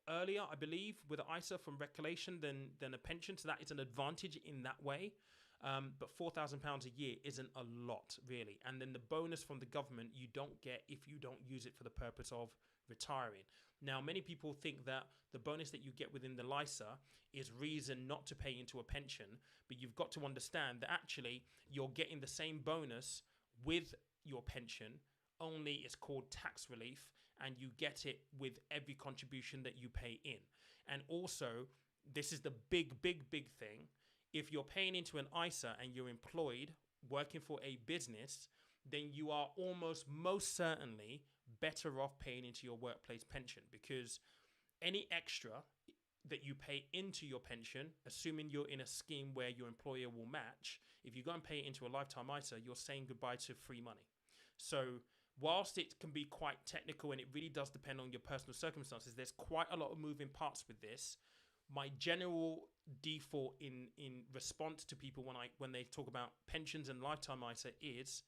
earlier, I believe, with an ISA from recollection than a pension. So that is an advantage in that way. But £4,000 a year isn't a lot, really. And then the bonus from the government you don't get if you don't use it for the purpose of retiring. Now, many people think that the bonus that you get within the LISA is reason not to pay into a pension, but you've got to understand that actually you're getting the same bonus with your pension, only it's called tax relief, and you get it with every contribution that you pay in. And also, this is the big thing. If you're paying into an ISA and you're employed, working for a business, then you are almost most certainly better off paying into your workplace pension, because any extra that you pay into your pension, assuming you're in a scheme where your employer will match, if you go and pay it into a lifetime ISA, you're saying goodbye to free money. So whilst it can be quite technical and it really does depend on your personal circumstances, there's quite a lot of moving parts with this. My general default in response to people when they talk about pensions and lifetime ISA is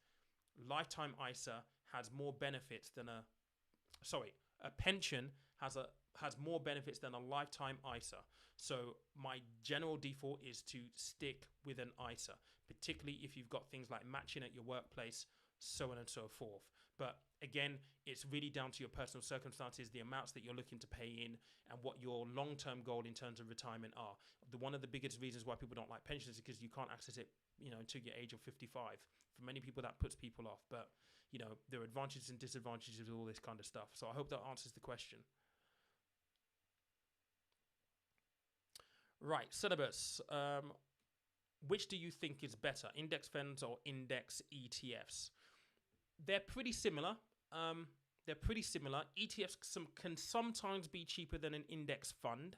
lifetime ISA has more benefits than a pension has more benefits than a lifetime ISA. So my general default is to stick with an ISA, particularly if you've got things like matching at your workplace, so on and so forth. But again, it's really down to your personal circumstances, the amounts that you're looking to pay in, and what your long-term goal in terms of retirement are. One of the biggest reasons why people don't like pensions is because you can't access it, until your age of 55. For many people, that puts people off. But, there are advantages and disadvantages of all this kind of stuff. So I hope that answers the question. Right, syllabus. Which do you think is better, index funds or index ETFs? They're pretty similar. ETFs can sometimes be cheaper than an index fund,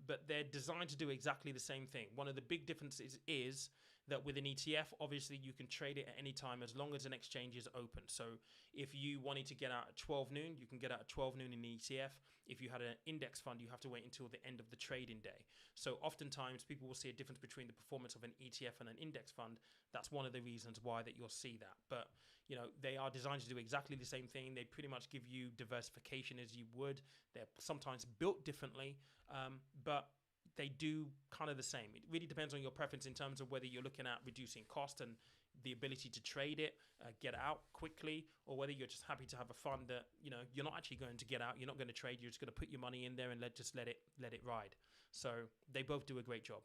but they're designed to do exactly the same thing. One of the big differences is that with an ETF, obviously you can trade it at any time as long as an exchange is open. So if you wanted to get out at 12 noon, you can get out at 12 noon in the ETF. If you had an index fund, you have to wait until the end of the trading day. So oftentimes people will see a difference between the performance of an ETF and an index fund. That's one of the reasons why that you'll see that. But they are designed to do exactly the same thing. They pretty much give you diversification as you would. They're sometimes built differently, but they do kind of the same. It really depends on your preference in terms of whether you're looking at reducing cost and the ability to trade it, get out quickly, or whether you're just happy to have a fund that, you're not actually going to get out, you're not going to trade, you're just going to put your money in there and let it ride. So they both do a great job.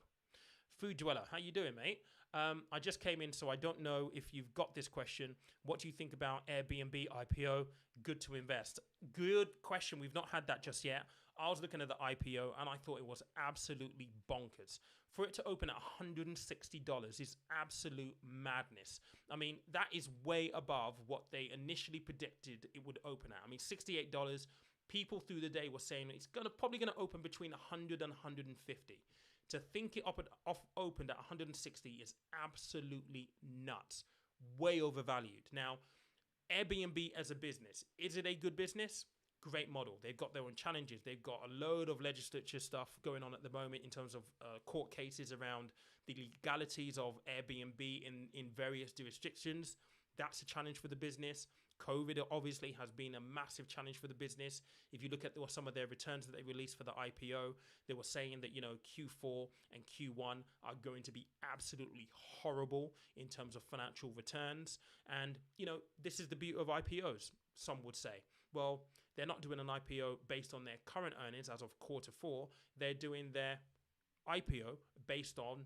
Food Dweller, how you doing, mate? I just came in, so I don't know if you've got this question. What do you think about Airbnb IPO? Good to invest. Good question. We've not had that just yet. I was looking at the IPO and I thought it was absolutely bonkers. For it to open at $160 is absolute madness. I mean, that is way above what they initially predicted it would open at. I mean, $68. People through the day were saying it's probably going to open between 100 and 150. To think it opened at 160 is absolutely nuts. Way overvalued. Now, Airbnb as a business, is it a good business? Great model. They've got their own challenges. They've got a load of legislature stuff going on at the moment in terms of court cases around the legalities of Airbnb in various jurisdictions. That's a challenge for the business. COVID obviously has been a massive challenge for the business. If you look at some of their returns that they released for the IPO, they were saying that, Q4 and Q1 are going to be absolutely horrible in terms of financial returns. And, this is the beauty of IPOs, some would say. Well, they're not doing an IPO based on their current earnings as of Q4. They're doing their IPO based on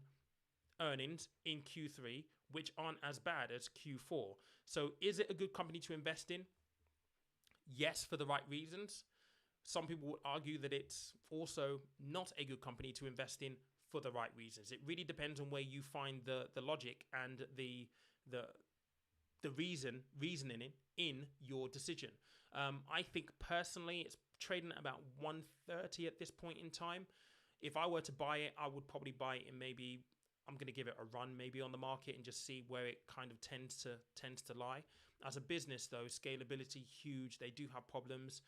earnings in Q3 which aren't as bad as Q4. So is it a good company to invest in? Yes, for the right reasons. Some people would argue that it's also not a good company to invest in for the right reasons. It really depends on where you find the logic and the reasoning in your decision. I think personally, it's trading at about 130 at this point in time. If I were to buy it, I would probably buy it in maybe. I'm going to give it a run maybe on the market and just see where it kind of tends to lie. As a business though, scalability huge. They do have problems.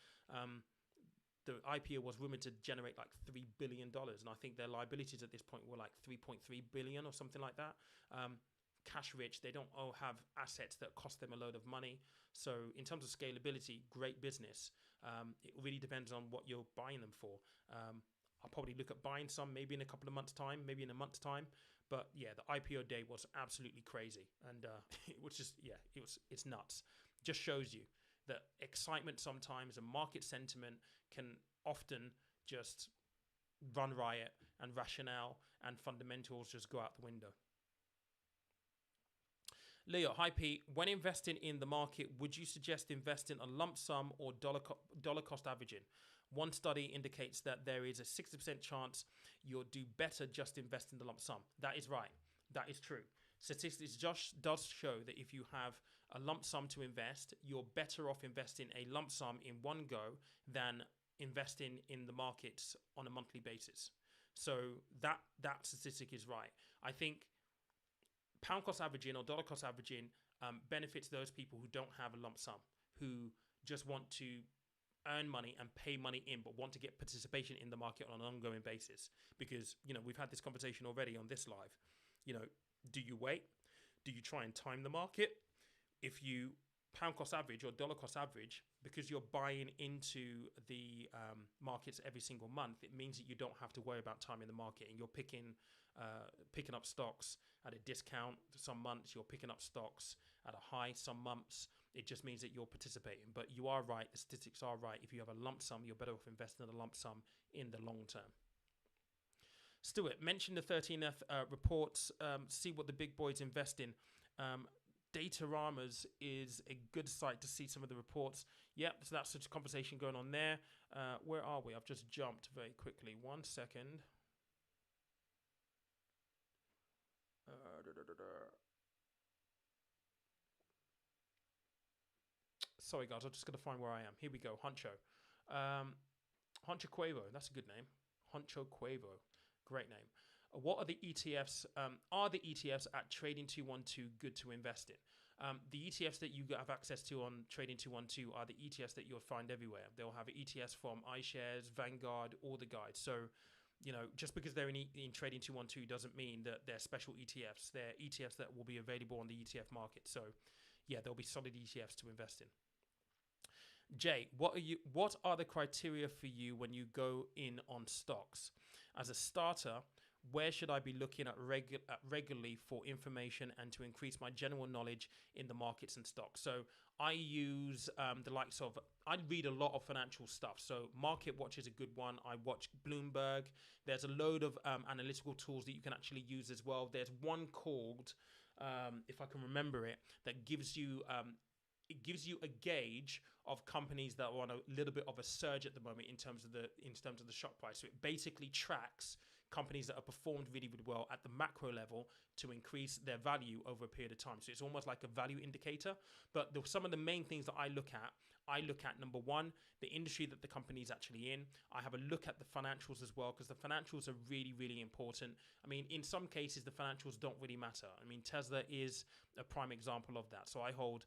The IPO was rumored to generate like $3 billion, and I think their liabilities at this point were like 3.3 billion or something like that. Cash rich, they don't have assets that cost them a load of money. So in terms of scalability, great business. It really depends on what you're buying them for. I'll probably look at buying some maybe in a couple of months' time, maybe in a month's time. But yeah, the IPO day was absolutely crazy, and it was just it's nuts. Just shows you that excitement sometimes and market sentiment can often just run riot, and rationale and fundamentals just go out the window. Leo, hi Pete. When investing in the market, would you suggest investing a lump sum or dollar cost averaging? One study indicates that there is a 60% chance you'll do better just investing the lump sum. That is right. That is true. Statistics just does show that if you have a lump sum to invest, you're better off investing a lump sum in one go than investing in the markets on a monthly basis. So that statistic is right. I think pound cost averaging or dollar cost averaging benefits those people who don't have a lump sum, who just want to earn money and pay money in, but want to get participation in the market on an ongoing basis. Because, we've had this conversation already on this live. Do you wait? Do you try and time the market? If you pound cost average or dollar cost average, because you're buying into the markets every single month, it means that you don't have to worry about timing the market, and you're picking up stocks at a discount. Some months you're picking up stocks at a high. Some months it just means that you're participating. But you are right. The statistics are right. If you have a lump sum, you're better off investing in a lump sum in the long term. Stuart, mention the 13F reports. See what the big boys invest in. Dataramas is a good site to see some of the reports. Yep, so that's such a conversation going on there. Where are we? I've just jumped very quickly. 1 second. Sorry, guys. I'm just going to find where I am. Here we go. Honcho. Honcho Quavo. That's a good name. Honcho Quavo. Great name. What are the ETFs? Are the ETFs at Trading 212 good to invest in? The ETFs that you have access to on Trading 212 are the ETFs that you'll find everywhere. They'll have ETFs from iShares, Vanguard, all the guides. So, just because they're in Trading 212 doesn't mean that they're special ETFs. They're ETFs that will be available on the ETF market. So, yeah, there'll be solid ETFs to invest in. Jay, what are the criteria for you when you go in on stocks? As a starter, where should I be looking at regularly for information and to increase my general knowledge in the markets and stocks? So I use the likes of, I read a lot of financial stuff. So Market Watch is a good one. I watch Bloomberg. There's a load of analytical tools that you can actually use as well. There's one called, if I can remember it, that gives you a gauge of companies that are on a little bit of a surge at the moment in terms of the stock price. So it basically tracks companies that have performed really, really well at the macro level to increase their value over a period of time. So it's almost like a value indicator. But some of the main things that I look at, number one, the industry that the company is actually in. I have a look at the financials as well, because the financials are really, really important. I mean, in some cases, the financials don't really matter. I mean, Tesla is a prime example of that. So I hold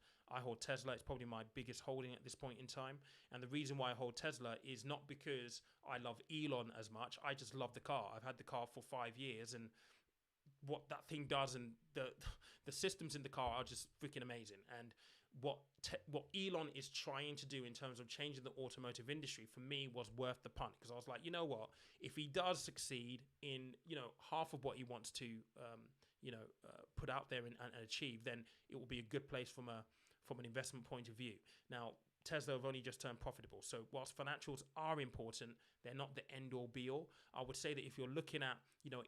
Tesla. It's probably my biggest holding at this point in time. And the reason why I hold Tesla is not because I love Elon as much. I just love the car. I've had the car for 5 years, and what that thing does and the systems in the car are just freaking amazing. And what Elon is trying to do in terms of changing the automotive industry, for me, was worth the punt, because I was like, you know what, if he does succeed in half of what he wants to put out there and achieve, then it will be a good place from an investment point of view. Now, Tesla have only just turned profitable. So whilst financials are important, they're not the end all be all. I would say that if you're looking at,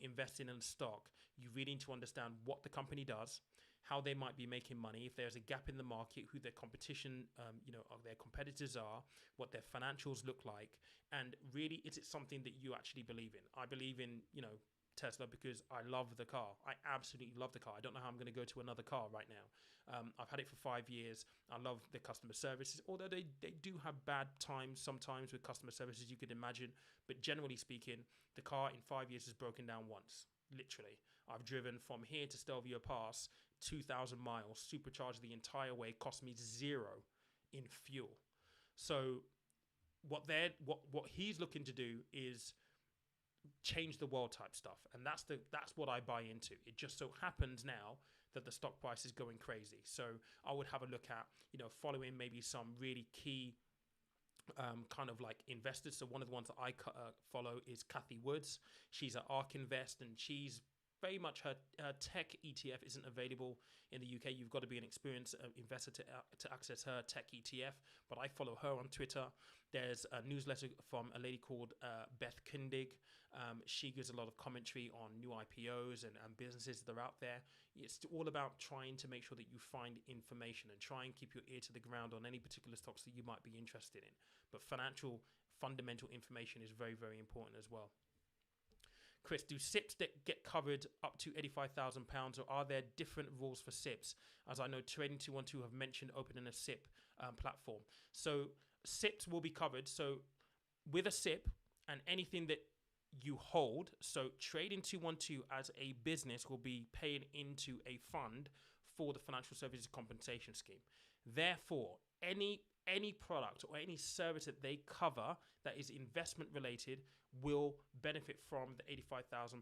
investing in a stock, you really need to understand what the company does. how they might be making money, if there's a gap in the market, who their competition, their competitors are, what their financials look like, and really, is it something that you actually believe in? I believe in, Tesla because I love the car. I absolutely love the car. I don't know how I'm going to go to another car right now. I've had it for 5 years. I love the customer services, although they do have bad times sometimes with customer services, you could imagine. But generally speaking, the car in 5 years has broken down once, literally. I've driven from here to Stelvio Pass 2,000 miles, supercharged the entire way, cost me zero in fuel. So what he's looking to do is change the world type stuff, and that's what I buy into. It just so happens now that the stock price is going crazy, so I would have a look at following maybe some really key kind of like investors. So one of the ones that I follow is Cathie Woods. She's at ARK Invest, and she's very much her tech ETF isn't available in the UK. You've got to be an experienced investor to access her tech ETF. But I follow her on Twitter. There's a newsletter from a lady called Beth Kundig. She gives a lot of commentary on new IPOs and businesses that are out there. It's all about trying to make sure that you find information and try and keep your ear to the ground on any particular stocks that you might be interested in. But financial fundamental information is very, very important as well. Chris, do SIPs that get covered up to £85,000, or are there different rules for SIPs? As I know, Trading 212 have mentioned opening a SIP platform. So SIPs will be covered. So with a SIP and anything that you hold, so Trading 212 as a business will be paying into a fund for the Financial Services Compensation Scheme. Therefore, any product or any service that they cover that is investment related will benefit from the £85,000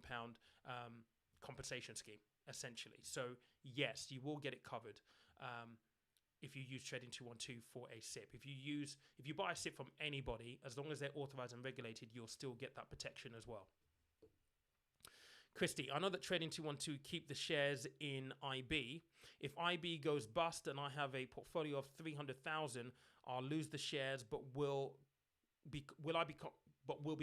compensation scheme, essentially. So yes, you will get it covered if you use Trading 212 for a SIP. If you buy a SIP from anybody, as long as they're authorized and regulated, you'll still get that protection as well. Christy, I know that Trading 212 keep the shares in IB. If IB goes bust and I have a portfolio of 300,000, I'll lose the shares, but will be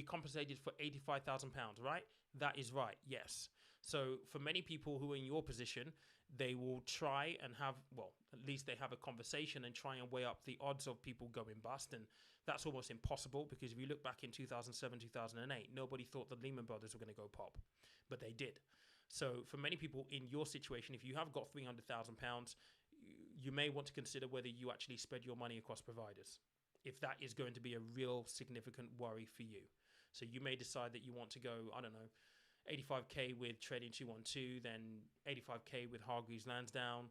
compensated for £85,000, right? That is right, yes. So for many people who are in your position, they will try and have, well, at least they have a conversation and try and weigh up the odds of people going bust. And that's almost impossible, because if you look back in 2007, 2008, nobody thought the Lehman Brothers were going to go pop, but they did. So for many people in your situation, if you have got £300,000, you may want to consider whether you actually spread your money across providers, if that is going to be a real significant worry for you. So you may decide that you want to go, I don't know, 85k with Trading 212, then 85k with Hargreaves Lansdown,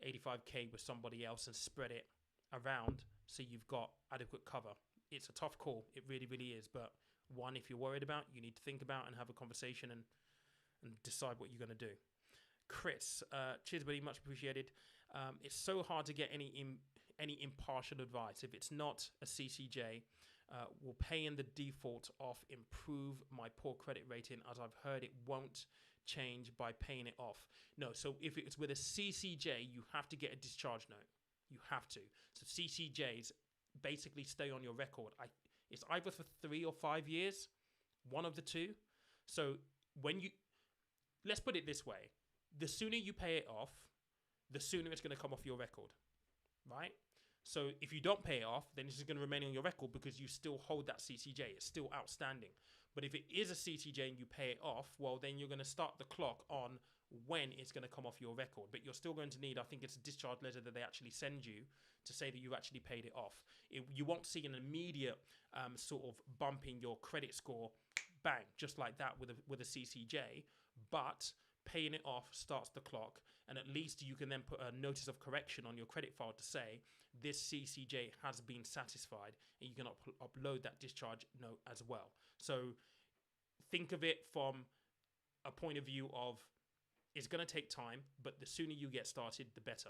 85k with somebody else, and spread it around so you've got adequate cover. It's a tough call. It really, really is. But one, if you're worried about, you need to think about and have a conversation and decide what you're going to do. Chris, cheers, buddy. Much appreciated. It's so hard to get any impartial advice. If it's not a CCJ, will paying the default off improve my poor credit rating, as I've heard it won't change by paying it off? No, so if it's with a CCJ, you have to get a discharge note. You have to. So CCJs basically stay on your record. It's either for 3 or 5 years, one of the two. So let's put it this way. The sooner you pay it off, the sooner it's going to come off your record, right? So if you don't pay it off, then it's just going to remain on your record because you still hold that CCJ. It's still outstanding. But if it is a CCJ and you pay it off, well, then you're going to start the clock on when it's going to come off your record. But you're still going to need, I think it's a discharge letter that they actually send you to say that you actually paid it off. You won't see an immediate sort of bump in your credit score, bang, just like that with a CCJ. But paying it off starts the clock, and at least you can then put a notice of correction on your credit file to say this CCJ has been satisfied, and you can upload that discharge note as well. So think of it from a point of view of it's going to take time, but the sooner you get started, the better.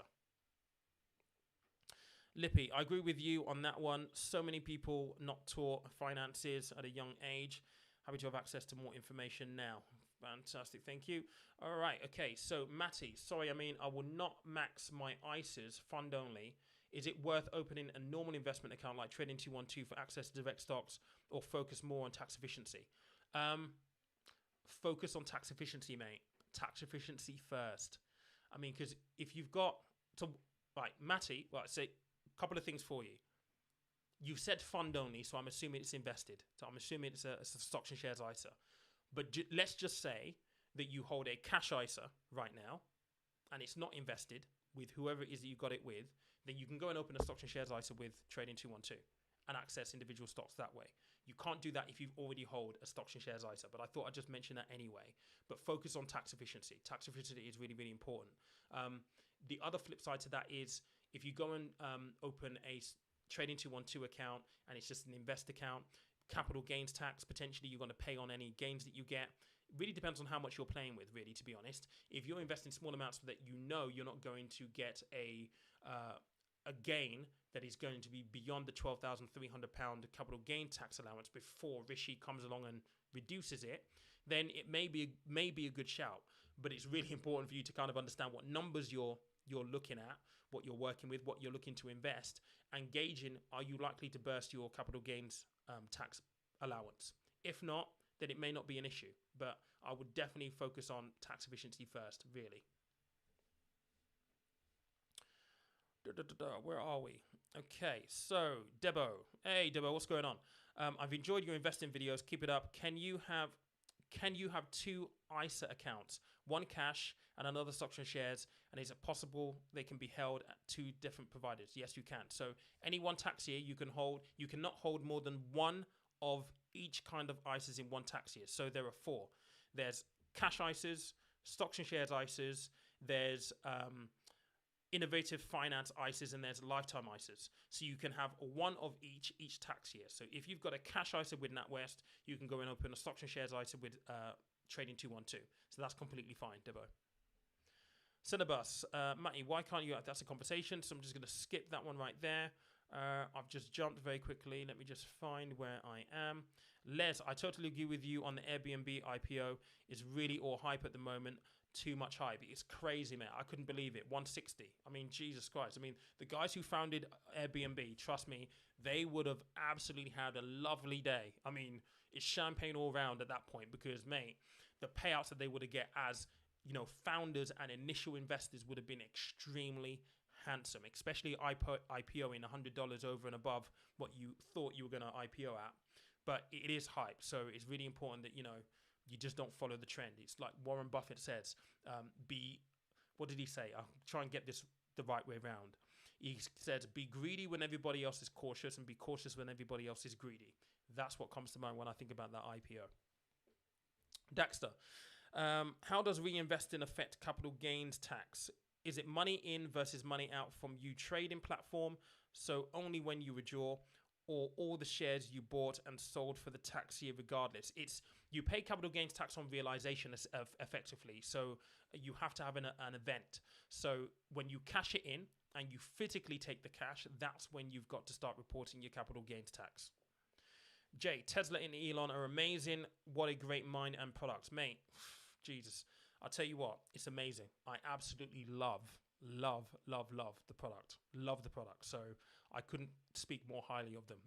Lippy, I agree with you on that one. So many people not taught finances at a young age. Happy to have access to more information now. Fantastic, thank you. All right, okay, so Matty, sorry, I will not max my ISAs, fund only. Is it worth opening a normal investment account like Trading 212 for access to direct stocks, or focus more on tax efficiency? Focus on tax efficiency, mate. Tax efficiency first. I mean, because if you've got to, right, Matty, well, I'd say a couple of things for you. You said fund only, so I'm assuming it's invested. So I'm assuming it's a stocks and shares ISA. But let's just say that you hold a cash ISA right now, and it's not invested with whoever it is that you got it with. Then you can go and open a stocks and shares ISA with Trading 212 and access individual stocks that way. You can't do that if you've already hold a stocks and shares ISA, but I thought I'd just mention that anyway. But focus on tax efficiency. Tax efficiency is really, really important. The other flip side to that is if you go and open a Trading 212 account and it's just an invest account, capital gains tax, potentially you're going to pay on any gains that you get. It really depends on how much you're playing with, really, to be honest. If you're investing small amounts that you know you're not going to get a gain that is going to be beyond the £12,300 capital gain tax allowance before Rishi comes along and reduces it, then it may be a good shout. But it's really important for you to kind of understand what numbers you're looking at, what you're working with, what you're looking to invest, and gauging, are you likely to burst your capital gains tax allowance? If not, then it may not be an issue. But I would definitely focus on tax efficiency first, really. Where are we? Okay, so Debo. Hey, Debo, what's going on? I've enjoyed your investing videos. Keep it up. Can you have two ISA accounts, one cash and another stocks and shares? And is it possible they can be held at two different providers? Yes, you can. So any one tax year, you cannot hold more than one of each kind of ISAs in one tax year. So there are four. There's cash ISAs, stocks and shares ISAs. There's innovative finance ISAs, and there's lifetime ISAs. So you can have one of each tax year. So if you've got a cash ISA with NatWest, you can go and open a stocks and shares ISA with Trading 212. So that's completely fine, Debo. Cinnabus, Matty, why can't you? That's a conversation, so I'm just going to skip that one right there. I've just jumped very quickly. Let me just find where I am. Les, I totally agree with you on the Airbnb IPO. It's really all hype at the moment. Too much hype. It's crazy, man. I couldn't believe it. 160. I mean, Jesus Christ. I mean, the guys who founded Airbnb, trust me, they would have absolutely had a lovely day. I mean, it's champagne all round at that point because, mate, the payouts that they would have get as, founders and initial investors would have been extremely handsome, especially IPOing $100 over and above what you thought you were going to IPO at. But it is hype. So it's really important that, you just don't follow the trend. It's like Warren Buffett says, what did he say? I'll try and get this the right way around. He said, be greedy when everybody else is cautious and be cautious when everybody else is greedy. That's what comes to mind when I think about that IPO. Dexter, how does reinvesting affect capital gains tax? Is it money in versus money out from you trading platform? So only when you withdraw, or all the shares you bought and sold for the tax year regardless? You pay capital gains tax on realization effectively. So you have to have an event. So when you cash it in and you physically take the cash, that's when you've got to start reporting your capital gains tax. Jay, Tesla and Elon are amazing. What a great mind and product. Mate, Jesus. I'll tell you what, it's amazing. I absolutely love the product. Love the product. So I couldn't speak more highly of them.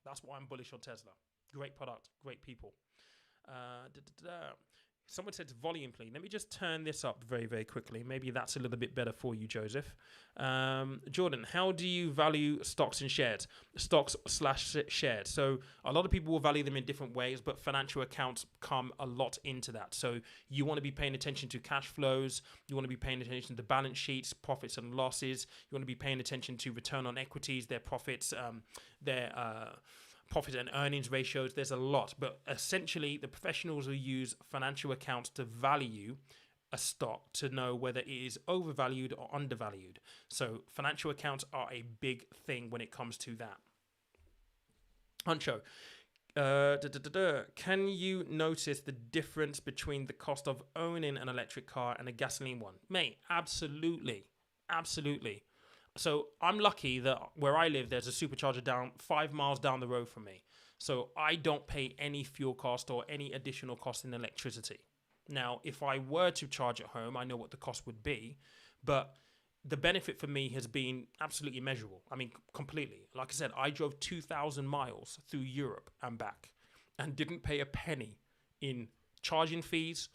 That's why I'm bullish on Tesla. Great product, great people. Someone said volume, please. Let me just turn this up very, very quickly. Maybe that's a little bit better for you, Joseph. Jordan, how do you value stocks and shares? Stocks/shares. So a lot of people will value them in different ways, but financial accounts come a lot into that. So you want to be paying attention to cash flows. You want to be paying attention to balance sheets, profits and losses. You want to be paying attention to return on equities, their profits, their profit and earnings ratios. There's a lot, but essentially the professionals will use financial accounts to value a stock to know whether it is overvalued or undervalued. So financial accounts are a big thing when it comes to that. Huncho, can you notice the difference between the cost of owning an electric car and a gasoline one? Mate, absolutely. So I'm lucky that where I live, there's a supercharger 5 miles down the road from me. So I don't pay any fuel cost or any additional cost in electricity. Now, if I were to charge at home, I know what the cost would be, but the benefit for me has been absolutely immeasurable. I mean, completely. Like I said, I drove 2,000 miles through Europe and back and didn't pay a penny in charging fees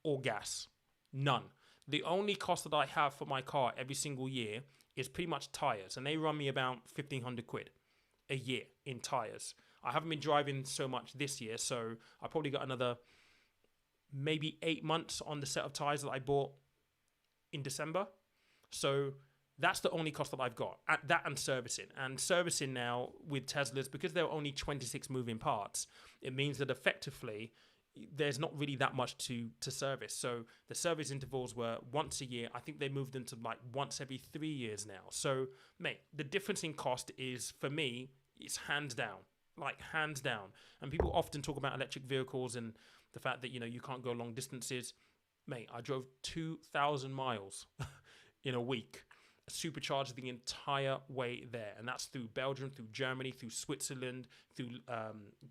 or gas. None. The only cost that I have for my car every single year is pretty much tires, and they run me about 1,500 quid a year in tires. I haven't been driving so much this year, so I probably got another maybe 8 months on the set of tires that I bought in December. So that's the only cost that I've got, at that and servicing. And servicing now with Teslas, because there are only 26 moving parts, it means that effectively there's not really that much to service. So the service intervals were once a year. I think they moved into like once every 3 years now. So, mate, the difference in cost is, for me, it's hands down. Like, hands down. And people often talk about electric vehicles and the fact that, you can't go long distances. Mate, I drove 2,000 miles in a week, supercharged the entire way there. And that's through Belgium, through Germany, through Switzerland,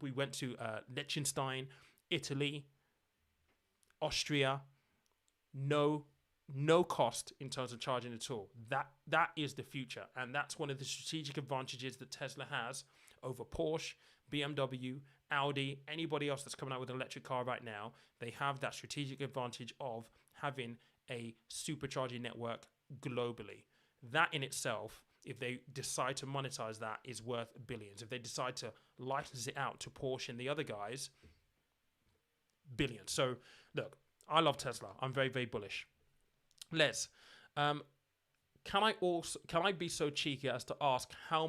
we went to Liechtenstein, Italy, Austria. No cost in terms of charging at all. That is the future. And that's one of the strategic advantages that Tesla has over Porsche, BMW, Audi, anybody else that's coming out with an electric car right now. They have that strategic advantage of having a supercharging network globally. That in itself, if they decide to monetize that, is worth billions. If they decide to license it out to Porsche and the other guys, billions. So look, I love Tesla. I'm very, very bullish. Les, can I be so cheeky as to ask how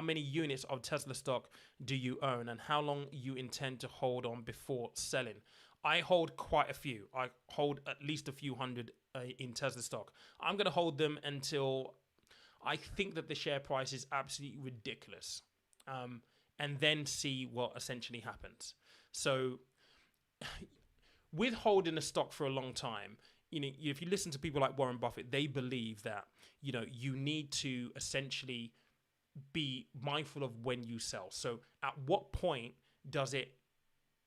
many units of Tesla stock do you own, and how long you intend to hold on before selling? I hold quite a few. I hold at least a few hundred in Tesla stock. I'm going to hold them until I think that the share price is absolutely ridiculous, and then see what essentially happens. So with holding a stock for a long time, if you listen to people like Warren Buffett, they believe that, you need to essentially be mindful of when you sell. So at what point does it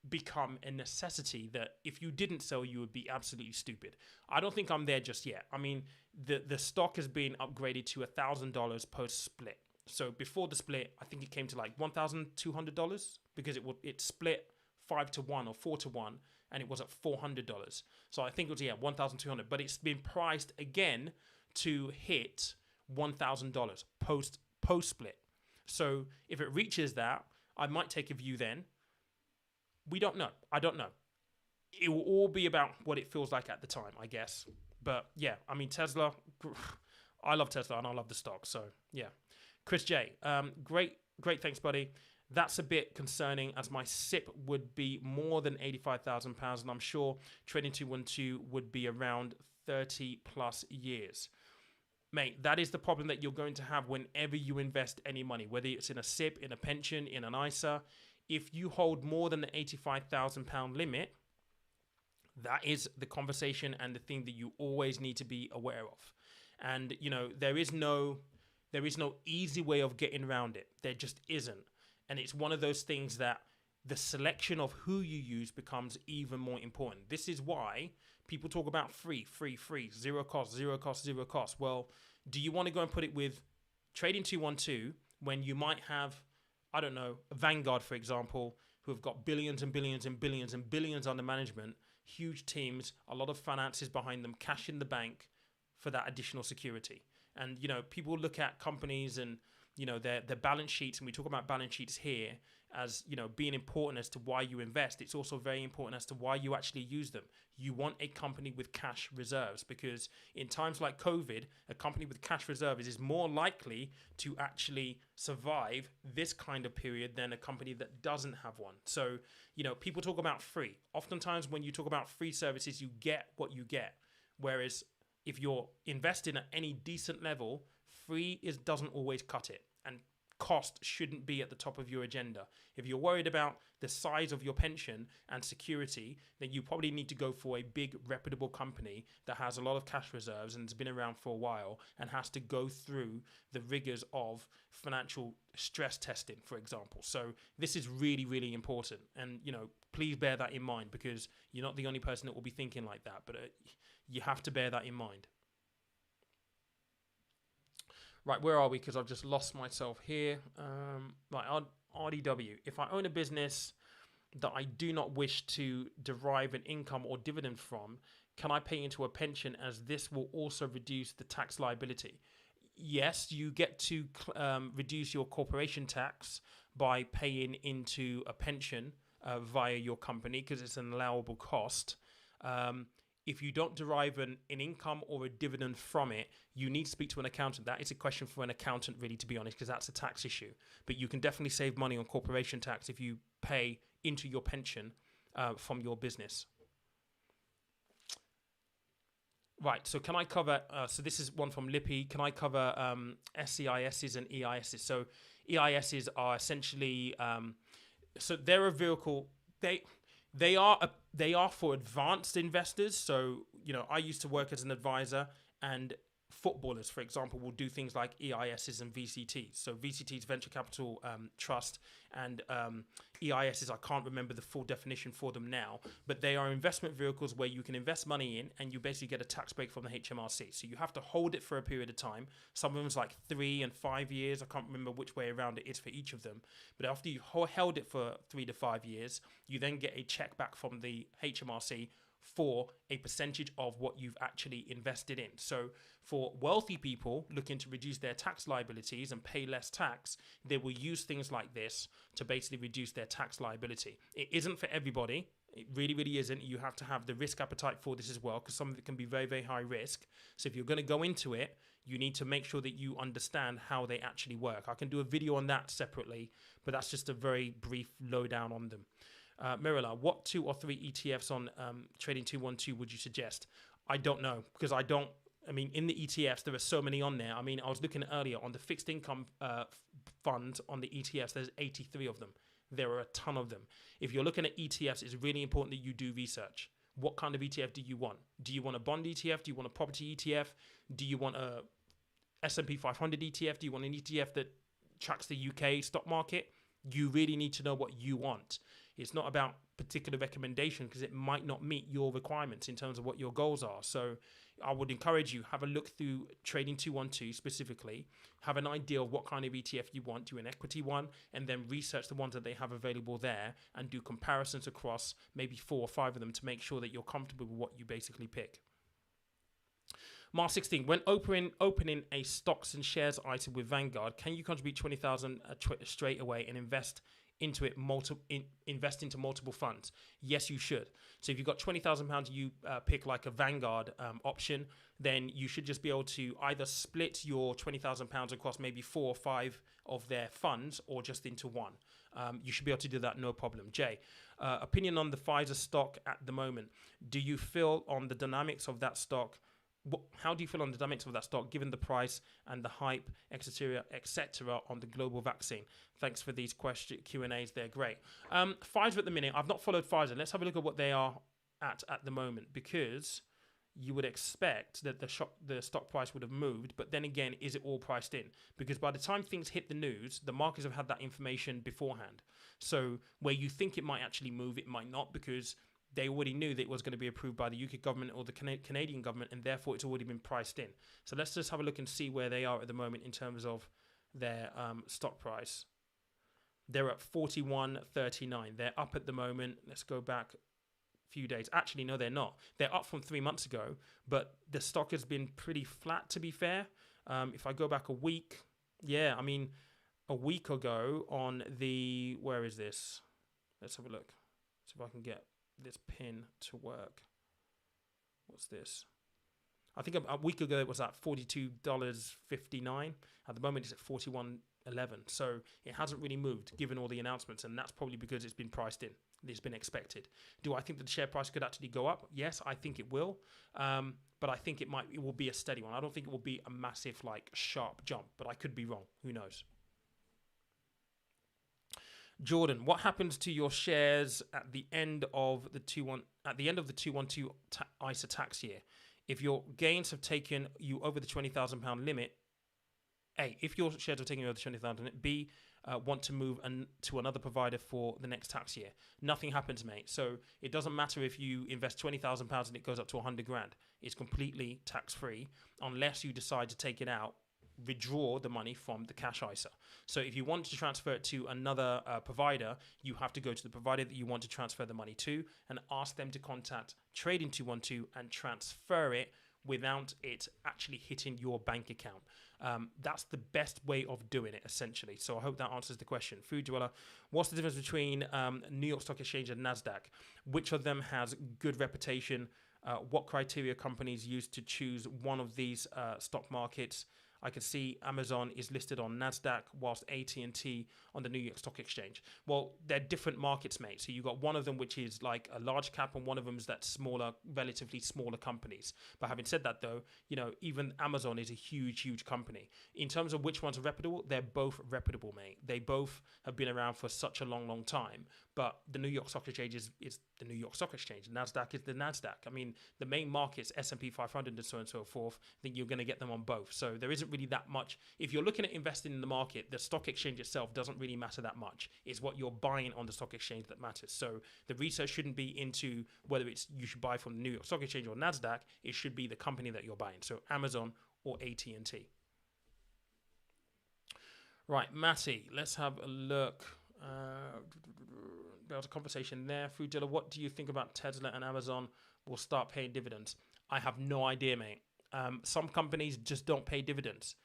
become a necessity that if you didn't sell, you would be absolutely stupid? I don't think I'm there just yet. I mean, the stock has been upgraded to $1,000 post split. So before the split, I think it came to like $1,200 because it split 5-1 or 4-1, and it was at $400. So I think it was 1,200, but it's been priced again to hit $1,000 post split. So if it reaches that, I might take a view then. We don't know. I don't know. It will all be about what it feels like at the time, I guess. But yeah, I mean, Tesla, I love Tesla and I love the stock. So yeah. Chris J, great, thanks, buddy. That's a bit concerning, as my SIP would be more than £85,000, and I'm sure Trading 212 would be around 30 plus years. Mate, that is the problem that you're going to have whenever you invest any money, whether it's in a SIP, in a pension, in an ISA. If you hold more than the £85,000 limit, that is the conversation and the thing that you always need to be aware of. And, there is no easy way of getting around it. There just isn't. And it's one of those things that the selection of who you use becomes even more important. This is why people talk about free, zero cost. Well, do you want to go and put it with Trading 212 when you might have, I don't know, Vanguard, for example, who have got billions and billions and billions and billions under management, huge teams, a lot of finances behind them, cash in the bank for that additional security. And, people look at companies and, their balance sheets, and we talk about balance sheets here as, being important as to why you invest. It's also very important as to why you actually use them. You want a company with cash reserves, because in times like COVID, a company with cash reserves is more likely to actually survive this kind of period than a company that doesn't have one. So, people talk about free. Oftentimes when you talk about free services, you get what you get. Whereas if you're investing at any decent level, free doesn't always cut it, and cost shouldn't be at the top of your agenda. If you're worried about the size of your pension and security, then you probably need to go for a big reputable company that has a lot of cash reserves and has been around for a while and has to go through the rigors of financial stress testing, for example. So this is really, really important. And, please bear that in mind, because you're not the only person that will be thinking like that, but you have to bear that in mind. Right, where are we? Because I've just lost myself here. Right, RDW. If I own a business that I do not wish to derive an income or dividend from, can I pay into a pension as this will also reduce the tax liability? Yes, you get to reduce your corporation tax by paying into a pension via your company because it's an allowable cost. If you don't derive an income or a dividend from it, you need to speak to an accountant. That is a question for an accountant, really, to be honest, because that's a tax issue. But you can definitely save money on corporation tax if you pay into your pension from your business. Right, so can I cover, so this is one from Lippy, can I cover SEISs and EISs? So EISs are essentially, so they're a vehicle, they are for advanced investors. So, I used to work as an advisor, and footballers, for example, will do things like EISs and VCTs. So VCTs, venture capital trust, and EISs, I can't remember the full definition for them now, but they are investment vehicles where you can invest money in and you basically get a tax break from the HMRC. So you have to hold it for a period of time. Some of them is like 3 and 5 years. I can't remember which way around it is for each of them. But after you held it for 3 to 5 years, you then get a check back from the HMRC for a percentage of what you've actually invested in. So for wealthy people looking to reduce their tax liabilities and pay less tax, they will use things like this to basically reduce their tax liability. It isn't for everybody. It really, really isn't. You have to have the risk appetite for this as well, because some of it can be very, very high risk. So if you're going to go into it, you need to make sure that you understand how they actually work. I can do a video on that separately, but that's just a very brief lowdown on them. Mirala, what 2 or 3 ETFs on Trading 212 would you suggest? I don't know, because in the ETFs, there are so many on there. I was looking earlier on the fixed income fund on the ETFs, there's 83 of them. There are a ton of them. If you're looking at ETFs, it's really important that you do research. What kind of ETF do you want? Do you want a bond ETF? Do you want a property ETF? Do you want a S&P 500 ETF? Do you want an ETF that tracks the UK stock market? You really need to know what you want. It's not about particular recommendation, because it might not meet your requirements in terms of what your goals are. So I would encourage you, have a look through Trading 212 specifically, have an idea of what kind of ETF you want, do an equity one, and then research the ones that they have available there and do comparisons across maybe 4 or 5 of them to make sure that you're comfortable with what you basically pick. Mark 16, when opening a stocks and shares item with Vanguard, can you contribute 20,000 straight away and invest into it, invest into multiple funds? Yes, you should. So if you've got £20,000, you pick like a Vanguard option, then you should just be able to either split your £20,000 across maybe 4 or 5 of their funds, or just into one. You should be able to do that, no problem. Jay, opinion on the Pfizer stock at the moment. Do you feel on the dynamics of that stock? How do you feel on the dynamics of that stock, given the price and the hype, etc., on the global vaccine? Thanks for these Q&As. They're great. Pfizer at the minute, I've not followed Pfizer. Let's have a look at what they are at the moment, because you would expect that the stock price would have moved. But then again, is it all priced in? Because by the time things hit the news, the markets have had that information beforehand. So where you think it might actually move, it might not, because they already knew that it was going to be approved by the UK government or the Canadian government, and therefore it's already been priced in. So let's just have a look and see where they are at the moment in terms of their stock price. They're at 41.39. They're up at the moment. Let's go back a few days. Actually, no, they're not. They're up from 3 months ago, but the stock has been pretty flat, to be fair. If I go back a week, a week ago on the, where is this? Let's have a look. See if I can get this pin to work. What's this? I think a week ago it was at $42.59. At the moment it's at $41.11. So it hasn't really moved given all the announcements, and that's probably because it's been priced in. It's been expected. Do I think that the share price could actually go up? Yes, I think it will. But I think it will be a steady one. I don't think it will be a massive, sharp jump, but I could be wrong. Who knows? Jordan, what happens to your shares at the end of the 212 ISA tax year? If your gains have taken you over the £20,000 limit, A, if your shares are taking you over the £20,000 limit, B, want to move to another provider for the next tax year. Nothing happens, mate. So it doesn't matter if you invest £20,000 and it goes up to 100 grand. It's completely tax free unless you decide to take it out withdraw the money from the cash ISA. So if you want to transfer it to another provider, you have to go to the provider that you want to transfer the money to and ask them to contact Trading 212 and transfer it without it actually hitting your bank account. That's the best way of doing it, essentially. So I hope that answers the question. Food Dweller, what's the difference between New York Stock Exchange and NASDAQ? Which of them has good reputation? What criteria companies use to choose one of these stock markets? I can see Amazon is listed on NASDAQ whilst AT&T on the New York Stock Exchange. Well, they're different markets, mate. So you've got one of them which is like a large cap and one of them is that smaller, relatively smaller companies. But having said that though, you know, even Amazon is a huge, huge company. In terms of which ones are reputable, they're both reputable, mate. They both have been around for such a long, long time. But the New York Stock Exchange is the New York Stock Exchange. NASDAQ is the NASDAQ. I mean, the main markets, S&P 500 and so on and so forth, I think you're going to get them on both. So there isn't really that much. If you're looking at investing in the market, the stock exchange itself doesn't really matter that much. It's what you're buying on the stock exchange that matters. So the research shouldn't be into whether it's you should buy from the New York Stock Exchange or NASDAQ. It should be the company that you're buying. So Amazon or AT&T. Right, Matty, let's have a look. There was a conversation there. Food Dealer, what do you think about Tesla and Amazon will start paying dividends? I have no idea, mate. Some companies just don't pay dividends.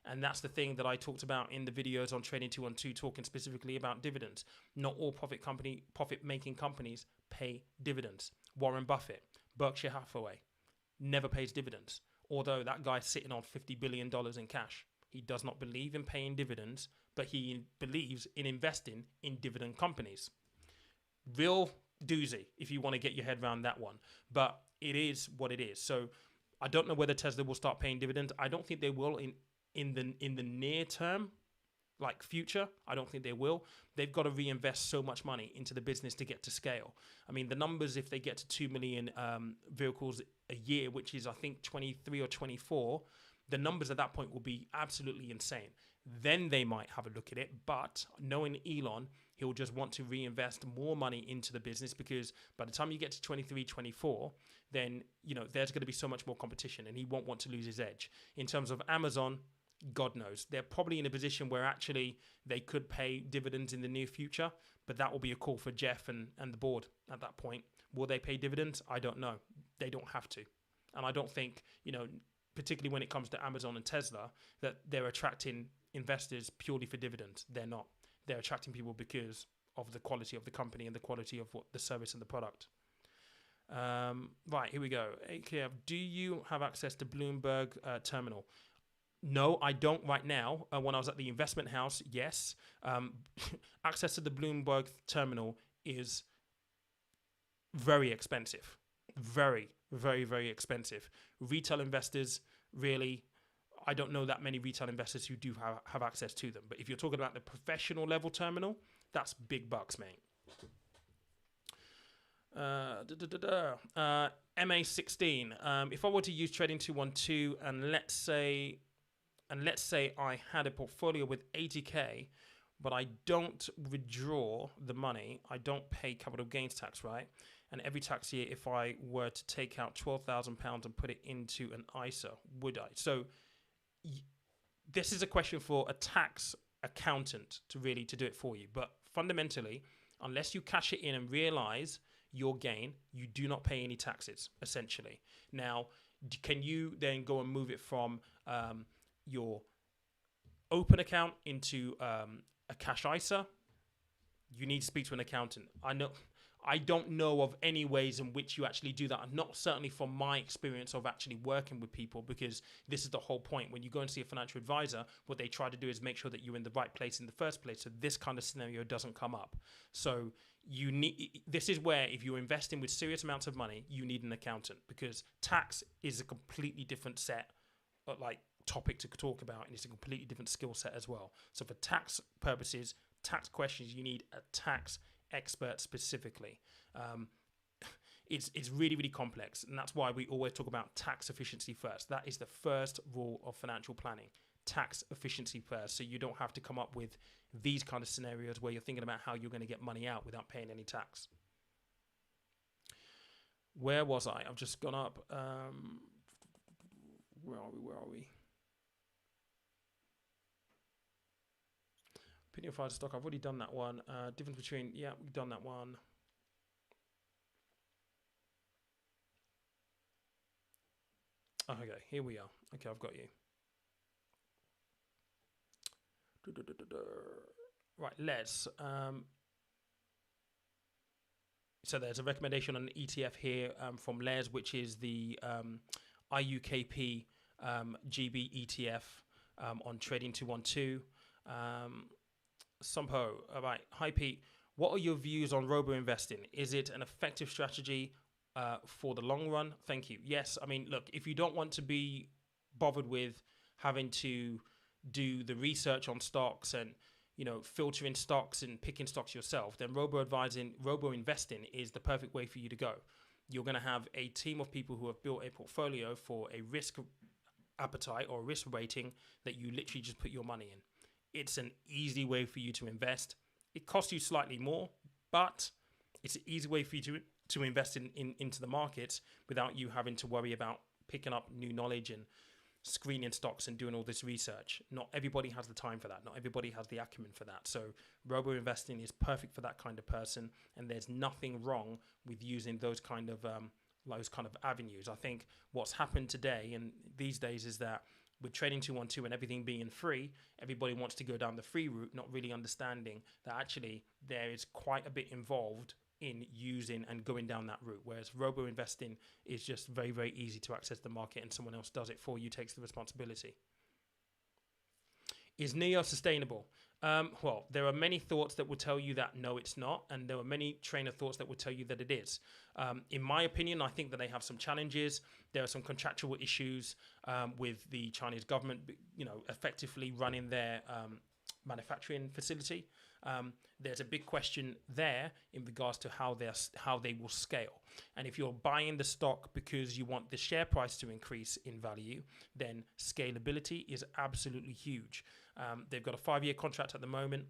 And that's the thing that I talked about in the videos on Trading 212, talking specifically about dividends. Not all profit-making companies pay dividends. Warren Buffett, Berkshire Hathaway, never pays dividends. Although that guy's sitting on $50 billion in cash. He does not believe in paying dividends, but he believes in investing in dividend companies. Real doozy if you want to get your head around that one. But it is what it is. So I don't know whether Tesla will start paying dividends. I don't think they will in the near term, like future. I don't think they will. They've got to reinvest so much money into the business to get to scale. I mean, the numbers, if they get to 2 million vehicles a year, which is I think 23 or 24, the numbers at that point will be absolutely insane. Then they might have a look at it. But knowing Elon, he'll just want to reinvest more money into the business because by the time you get to 23, 24, then, you know, there's going to be so much more competition and he won't want to lose his edge. In terms of Amazon, God knows. They're probably in a position where actually they could pay dividends in the near future, but that will be a call for Jeff and the board at that point. Will they pay dividends? I don't know. They don't have to. And I don't think, you know, particularly when it comes to Amazon and Tesla, that they're attracting investors purely for dividends. They're not. They're attracting people because of the quality of the company and the quality of what the service and the product. Right, here we go. AKF, do you have access to Bloomberg terminal? No, I don't right now. When I was at the investment house, yes. Access to the Bloomberg terminal is very expensive. Very, very, very expensive. Retail investors, really, I don't know that many retail investors who do have access to them. But if you're talking about the professional level terminal, that's big bucks, mate. MA16. If I were to use Trading 212 and let's say I had a portfolio with 80k, but I don't withdraw the money, I don't pay capital gains tax, right? And every tax year, if I were to take out £12,000 and put it into an ISA, would I? So this is a question for a tax accountant to do it for you. But fundamentally, unless you cash it in and realize your gain, you do not pay any taxes, essentially. Now, can you then go and move it from your open account into a cash ISA? You need to speak to an accountant. I don't know of any ways in which you actually do that. And not certainly from my experience of actually working with people, because this is the whole point. When you go and see a financial advisor, what they try to do is make sure that you're in the right place in the first place, so this kind of scenario doesn't come up. So this is where if you're investing with serious amounts of money, you need an accountant, because tax is a completely different set of topic to talk about, and it's a completely different skill set as well. So for tax purposes, tax questions, you need a tax expert specifically. It's really, really complex, and that's why we always talk about tax efficiency first. That is the first rule of financial planning. Tax efficiency first, so you don't have to come up with these kind of scenarios where you're thinking about how you're going to get money out without paying any tax. Where was I? I've just gone up. Where are we? Picking your Pfizer stock. I've already done that one. Difference between, yeah, we've done that one. Oh, okay, here we are. Okay, I've got you. Right, let's. So there's a recommendation on an ETF here from Les, which is the IUKP GB ETF on Trading 212. Sampo, all right. Hi, Pete. What are your views on robo-investing? Is it an effective strategy for the long run? Thank you. Yes, I mean, look, if you don't want to be bothered with having to do the research on stocks and filtering stocks and picking stocks yourself, then robo-investing is the perfect way for you to go. You're going to have a team of people who have built a portfolio for a risk appetite or risk rating that you literally just put your money in. It's an easy way for you to invest. It costs you slightly more, but it's an easy way for you to invest into the markets without you having to worry about picking up new knowledge and screening stocks and doing all this research. Not everybody has the time for that. Not everybody has the acumen for that. So robo-investing is perfect for that kind of person, and there's nothing wrong with using those kind of avenues. I think what's happened today and these days is that with Trading 212 and everything being free, everybody wants to go down the free route, not really understanding that actually there is quite a bit involved in using and going down that route, whereas robo-investing is just very, very easy to access the market and someone else does it for you, takes the responsibility. Is NEO sustainable? Well, there are many thoughts that will tell you that no, it's not, and there are many trainer thoughts that will tell you that it is. In my opinion, I think that they have some challenges. There are some contractual issues with the Chinese government, effectively running their manufacturing facility. There's a big question there in regards to how they will scale. And if you're buying the stock because you want the share price to increase in value, then scalability is absolutely huge. They've got a 5-year contract at the moment.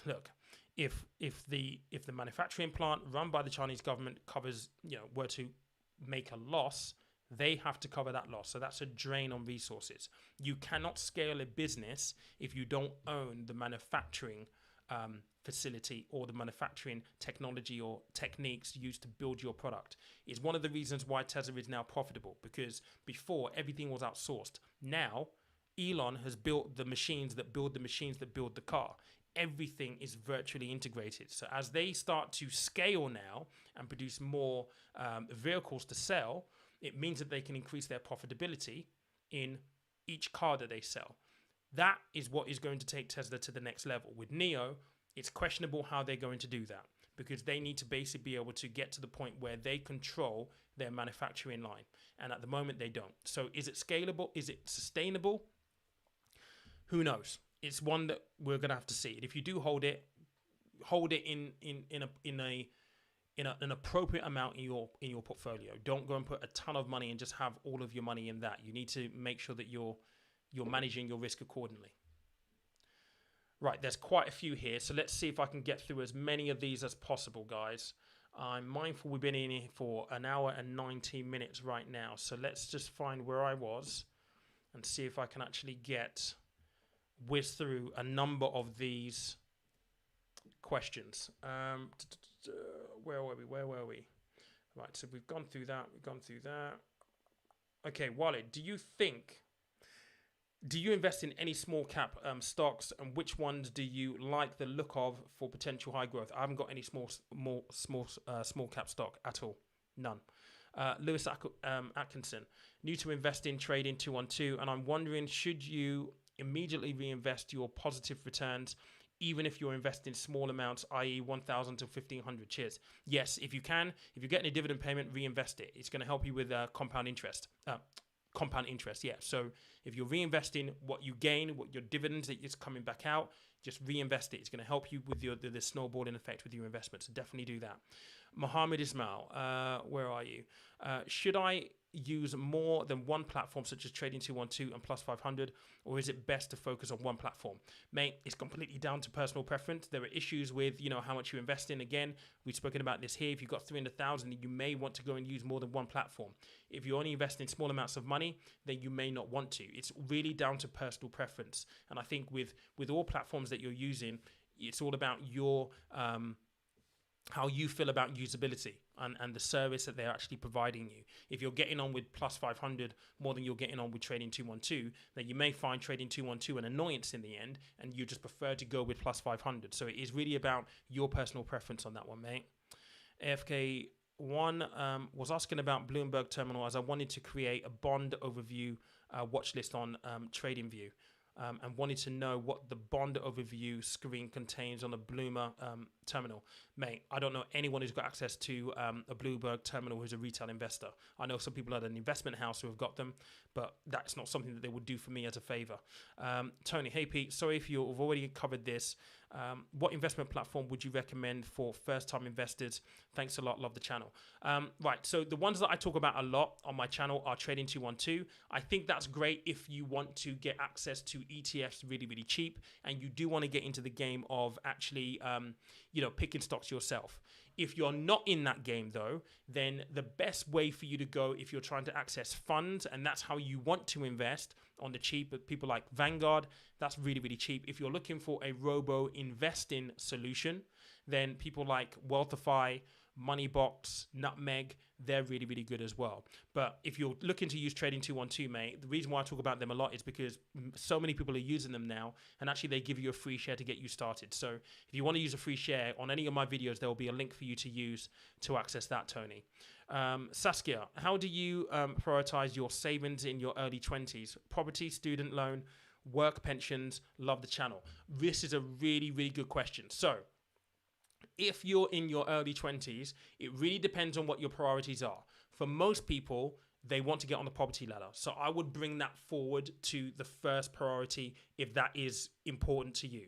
Look, if the manufacturing plant run by the Chinese government were to make a loss, they have to cover that loss. So that's a drain on resources. You cannot scale a business if you don't own the manufacturing facility or the manufacturing technology or techniques used to build your product. It's one of the reasons why Tesla is now profitable, because before everything was outsourced. Now, Elon has built the machines that build the car. Everything is virtually integrated. So as they start to scale now and produce more vehicles to sell, it means that they can increase their profitability in each car that they sell. That is what is going to take Tesla to the next level. With NEO, it's questionable how they're going to do that, because they need to basically be able to get to the point where they control their manufacturing line. And at the moment, they don't. So is it scalable? Is it sustainable? Who knows? It's one that we're going to have to see. And if you do hold it in an appropriate amount in your portfolio. Don't go and put a ton of money and just have all of your money in that. You need to make sure that you're managing your risk accordingly. Right, there's quite a few here, so let's see if I can get through as many of these as possible, guys. I'm mindful we've been in here for an hour and 19 minutes right now, so let's just find where I was and see if I can actually whiz through a number of these questions. Where were we? Right, so we've gone through that. Okay, Walid, do you invest in any small cap stocks, and which ones do you like the look of for potential high growth? I haven't got any small cap stock at all. None. Lewis Atkinson, new to investing, trading 212, and I'm wondering, should you immediately reinvest your positive returns even if you're investing small amounts, i.e. 1,000 to 1,500 shares? Yes, if you can. If you're getting a dividend payment, reinvest it. It's going to help you with compound interest. Yeah. So if you're reinvesting what you gain, what your dividends that is coming back out, just reinvest it. It's going to help you with the snowballing effect with your investments. So definitely do that. Mohammed Ismail, where are you? Should I use more than one platform such as Trading 212 and Plus 500, or is it best to focus on one platform? Mate, it's completely down to personal preference. There are issues with, how much you invest in. Again, we've spoken about this here. If you've got 300,000, you may want to go and use more than one platform. If you only invest in small amounts of money, then you may not want to. It's really down to personal preference. And I think with all platforms that you're using, it's all about your how you feel about usability and the service that they're actually providing you. If you're getting on with Plus 500 more than you're getting on with Trading 212, then you may find Trading 212 an annoyance in the end, and you just prefer to go with Plus 500. So it is really about your personal preference on that one, mate. AFK1 was asking about Bloomberg Terminal, as I wanted to create a bond overview watch list on TradingView. And wanted to know what the bond overview screen contains on a Bloomberg terminal. Mate, I don't know anyone who's got access to a Bloomberg terminal who's a retail investor. I know some people at an investment house who have got them, but that's not something that they would do for me as a favor. Tony, hey Pete, sorry if you've already covered this. What investment platform would you recommend for first-time investors? Thanks a lot. Love the channel. Right. So the ones that I talk about a lot on my channel are Trading 212. I think that's great if you want to get access to ETFs really, really cheap, and you do want to get into the game of actually, picking stocks yourself. If you're not in that game, though, then the best way for you to go if you're trying to access funds, and that's how you want to invest on the cheap, people like Vanguard, that's really, really cheap. If you're looking for a robo-investing solution, then people like Wealthify, Moneybox, Nutmeg, they're really, really good as well. But if you're looking to use Trading 212, mate, the reason why I talk about them a lot is because so many people are using them now, and actually they give you a free share to get you started. So if you want to use a free share on any of my videos, there will be a link for you to use to access that, Tony. Saskia, how do you prioritize your savings in your early 20s? Property, student loan, work pensions? Love the channel. This is a really, really good question. So if you're in your early 20s, it really depends on what your priorities are. For most people, they want to get on the property ladder. So I would bring that forward to the first priority if that is important to you.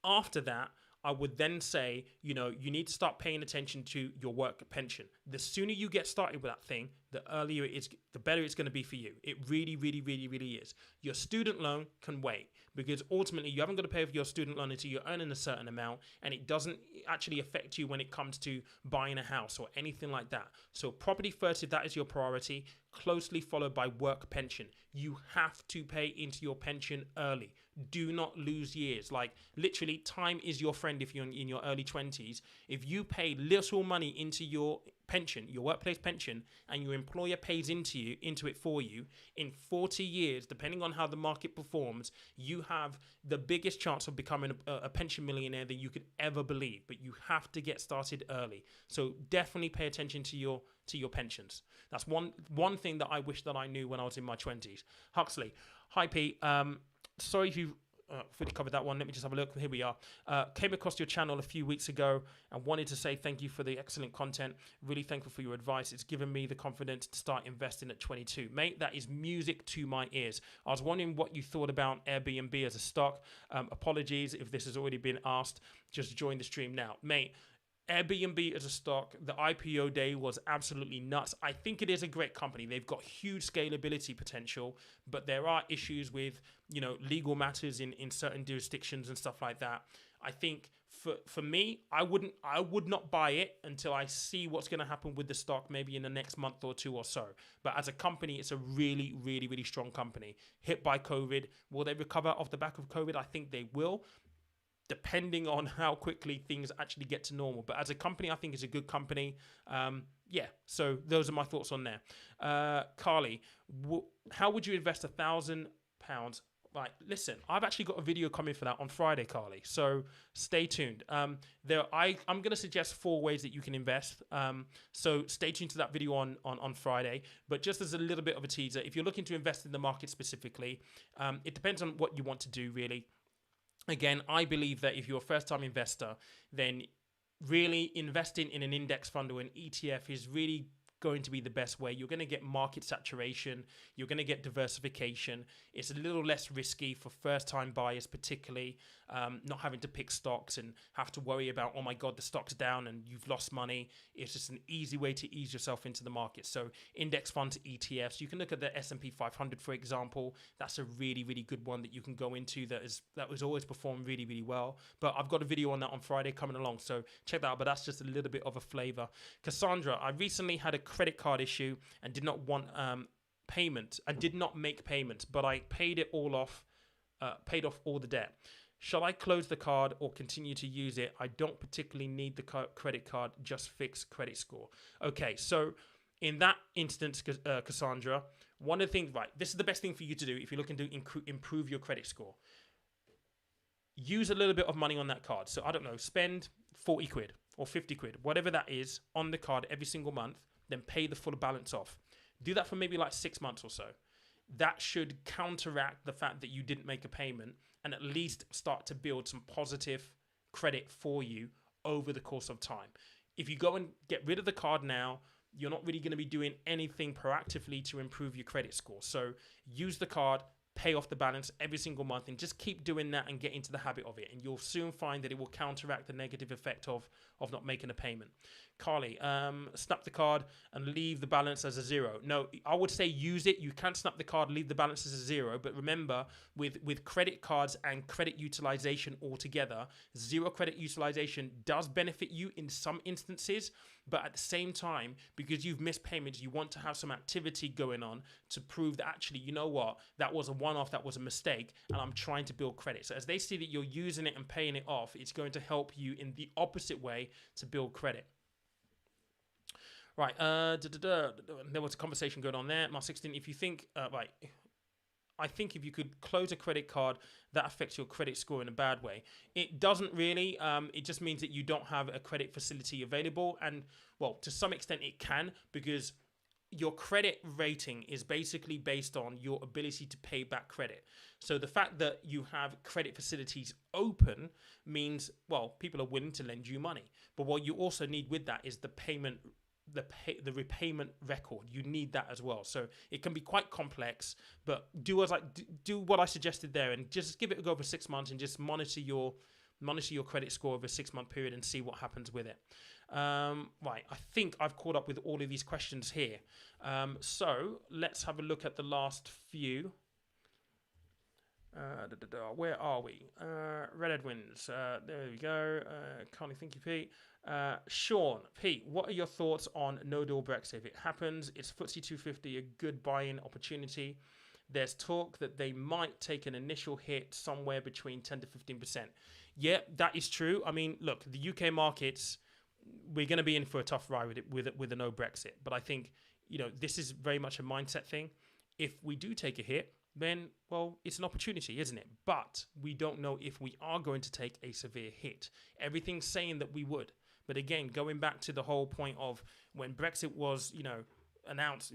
After that, I would then say, you need to start paying attention to your work pension. The sooner you get started with that thing, the earlier it is, the better it's going to be for you. It really, really, really, really is. Your student loan can wait, because ultimately you haven't got to pay for your student loan until you're earning a certain amount, and it doesn't actually affect you when it comes to buying a house or anything like that. So property first, if that is your priority, closely followed by work pension. You have to pay into your pension early. Do not lose years. Like, literally, time is your friend if you're in your early 20s. If you pay little money into your pension, your workplace pension, and your employer pays into it for you, in 40 years, depending on how the market performs, you have the biggest chance of becoming a pension millionaire that you could ever believe. But you have to get started early. So definitely pay attention to your pensions. That's one thing that I wish that I knew when I was in my 20s. Huxley, hi Pete. Sorry if you've fully covered that one. Let me just have a look. Here we are. Came across your channel a few weeks ago and wanted to say thank you for the excellent content. Really thankful for your advice. It's given me the confidence to start investing at 22. Mate, that is music to my ears. I was wondering what you thought about Airbnb as a stock. Apologies if this has already been asked. Just join the stream now. Mate, Airbnb as a stock, the IPO day was absolutely nuts. I think it is a great company. They've got huge scalability potential, but there are issues with, legal matters in certain jurisdictions and stuff like that. I think for me, I would not buy it until I see what's going to happen with the stock maybe in the next month or two or so. But as a company, it's a really, really, really strong company. Hit by COVID. Will they recover off the back of COVID? I think they will, depending on how quickly things actually get to normal. But as a company, I think it's a good company. So those are my thoughts on there. Carly, how would you invest £1,000? Right, listen, I've actually got a video coming for that on Friday, Carly. So stay tuned. I'm going to suggest 4 ways that you can invest. So stay tuned to that video on Friday. But just as a little bit of a teaser, if you're looking to invest in the market specifically, it depends on what you want to do, really. Again, I believe that if you're a first-time investor, then really investing in an index fund or an ETF is really going to be the best way. You're going to get market saturation. You're going to get diversification. It's a little less risky for first-time buyers, particularly not having to pick stocks and have to worry about, oh my God, the stock's down and you've lost money. It's just an easy way to ease yourself into the market. So index funds, ETFs, you can look at the S&P 500, for example. That's a really, really good one that you can go into that was always performed really, really well. But I've got a video on that on Friday coming along, so check that out. But that's just a little bit of a flavor. Cassandra, I recently had a credit card issue and did not want payment and did not make payments, but I paid it all off, paid off all the debt. Shall I close the card or continue to use it? I don't particularly need the credit card, just fix credit score. Okay, so in that instance, Cassandra, one of the things, right, this is the best thing for you to do if you're looking to improve your credit score. Use a little bit of money on that card. So I don't know, spend 40 quid or 50 quid, whatever that is, on the card every single month, then pay the full balance off. Do that for maybe like 6 months or so. That should counteract the fact that you didn't make a payment and at least start to build some positive credit for you over the course of time. If you go and get rid of the card now, you're not really going to be doing anything proactively to improve your credit score. So use the card, pay off the balance every single month, and just keep doing that and get into the habit of it. And you'll soon find that it will counteract the negative effect of not making a payment. Carly, snap the card and leave the balance as a zero. No, I would say use it. You can snap the card, leave the balance as a zero. But remember, with credit cards and credit utilization altogether, zero credit utilization does benefit you in some instances. But at the same time, because you've missed payments, you want to have some activity going on to prove that actually, you know what, that was a one-off, that was a mistake, and I'm trying to build credit. So as they see that you're using it and paying it off, it's going to help you in the opposite way to build credit. Right, there was a conversation going on there. Mark 16, if you think, right, I think if you could close a credit card, that affects your credit score in a bad way. It doesn't really. It just means that you don't have a credit facility available. And, well, to some extent it can, because your credit rating is basically based on your ability to pay back credit. So the fact that you have credit facilities open means, well, people are willing to lend you money. But what you also need with that is the payment, the repayment record. You need that as well. So it can be quite complex, but do what I suggested there and just give it a go for 6 months and just monitor your credit score over a 6-month period and see what happens with it. Right, I think I've caught up with all of these questions here. So let's have a look at the last few. Where are we? Red Edwins. There we go. Carly, thank you, Pete. Sean, Pete, what are your thoughts on no-deal Brexit? If it happens, is FTSE 250 a good buy-in opportunity? There's talk that they might take an initial hit somewhere between 10 to 15%. Yeah, that is true. I mean, look, the UK markets, we're going to be in for a tough ride with a no Brexit. But I think, this is very much a mindset thing. If we do take a hit, then, well, it's an opportunity, isn't it? But we don't know if we are going to take a severe hit. Everything's saying that we would. But again, going back to the whole point of when Brexit was, announced,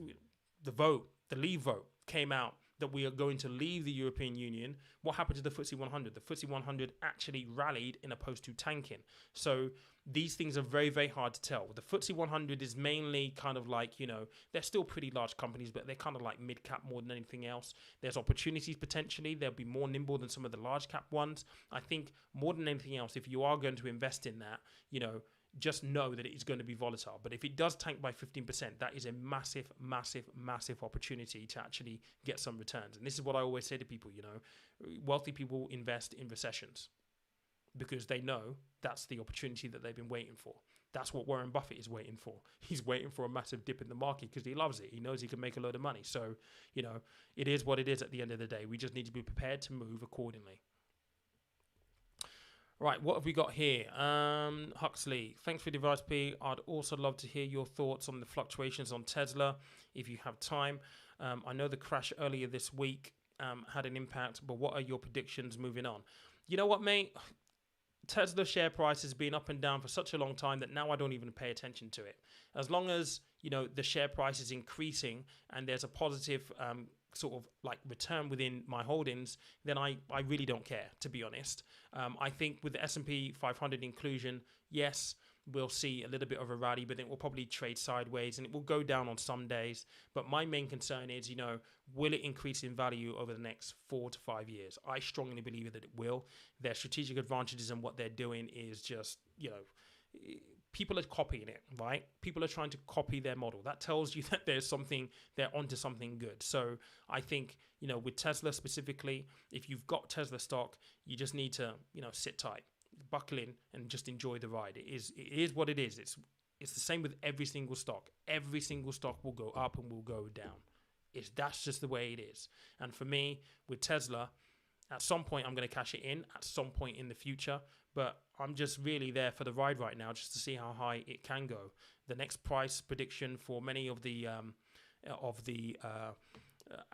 the leave vote came out that we are going to leave the European Union, what happened to the FTSE 100? The FTSE 100 actually rallied in opposed to tanking. So these things are very, very hard to tell. The FTSE 100 is mainly kind of like, they're still pretty large companies, but they're kind of like mid-cap more than anything else. There's opportunities potentially. They'll be more nimble than some of the large cap ones. I think more than anything else, if you are going to invest in that, just know that it is going to be volatile. But if it does tank by 15%, that is a massive, massive, massive opportunity to actually get some returns. And this is what I always say to people, wealthy people invest in recessions because they know that's the opportunity that they've been waiting for. That's what Warren Buffett is waiting for. He's waiting for a massive dip in the market because he loves it. He knows he can make a load of money. So, it is what it is at the end of the day. We just need to be prepared to move accordingly. Right, what have we got here? Huxley, thanks for the advice, P. I'd also love to hear your thoughts on the fluctuations on Tesla, if you have time. I know the crash earlier this week had an impact, but what are your predictions moving on? You know what, mate? Tesla share price has been up and down for such a long time that now I don't even pay attention to it. As long as, the share price is increasing and there's a positive sort of like return within my holdings, then I really don't care, to be honest. I think with the S&P 500 inclusion, yes, we'll see a little bit of a rally, but then we'll probably trade sideways and it will go down on some days. But my main concern is, will it increase in value over the next 4 to 5 years? I strongly believe that it will. Their strategic advantages and what they're doing is just, people are copying it, right? People are trying to copy their model. That tells you that they're onto something good. So I think, with Tesla specifically, if you've got Tesla stock, you just need to, sit tight, buckle in and just enjoy the ride. It is what it is. It's the same with every single stock. Every single stock will go up and will go down. That's just the way it is. And for me, with Tesla, at some point I'm going to cash it in at some point in the future, but I'm just really there for the ride right now, just to see how high it can go. The next price prediction for many of the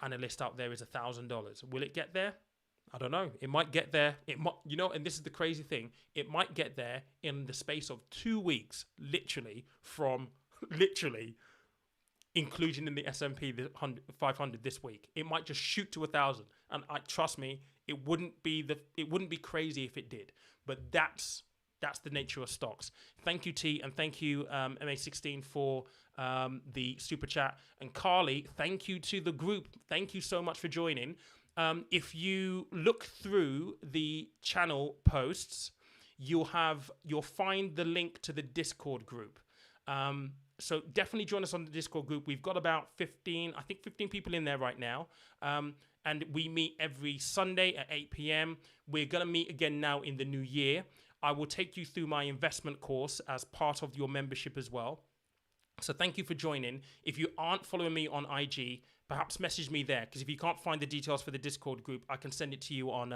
analysts out there is $1,000. Will it get there? I don't know. It might get there. It might, and this is the crazy thing. It might get there in the space of 2 weeks, literally inclusion in the S&P 500 this week. It might just shoot to 1,000, and trust me, it wouldn't be crazy if it did. But that's the nature of stocks. Thank you, T, and thank you, MA16, for the super chat. And Carly, thank you to the group. Thank you so much for joining. If you look through the channel posts, you'll find the link to the Discord group. So definitely join us on the Discord group. We've got about 15 people in there right now. And we meet every Sunday at 8 p.m. We're going to meet again now in the new year. I will take you through my investment course as part of your membership as well. So thank you for joining. If you aren't following me on IG, perhaps message me there, because if you can't find the details for the Discord group, I can send it to you on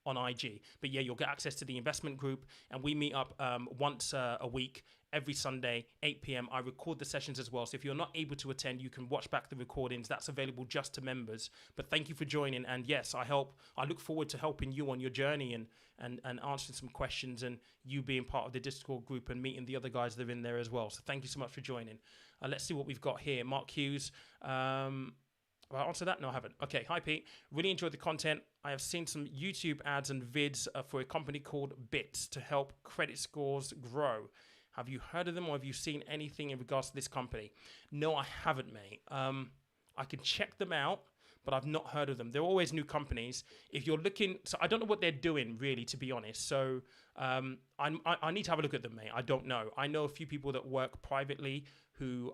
IG. But yeah, you'll get access to the investment group, and we meet up once a week, every Sunday, 8 p.m. I record the sessions as well. So if you're not able to attend, you can watch back the recordings. That's available just to members. But thank you for joining. And yes, I look forward to helping you on your journey and answering some questions, and you being part of the Discord group and meeting the other guys that are in there as well. So thank you so much for joining. Let's see what we've got here. Mark Hughes. Have I answered that? No, I haven't. Okay, hi Pete. Really enjoyed the content. I have seen some YouTube ads and vids for a company called Bits to help credit scores grow. Have you heard of them, or have you seen anything in regards to this company? No, I haven't, mate. I can check them out, but I've not heard of them. They're always new companies. If you're looking, so I don't know what they're doing really, to be honest. So I need to have a look at them, mate. I don't know. I know a few people that work privately who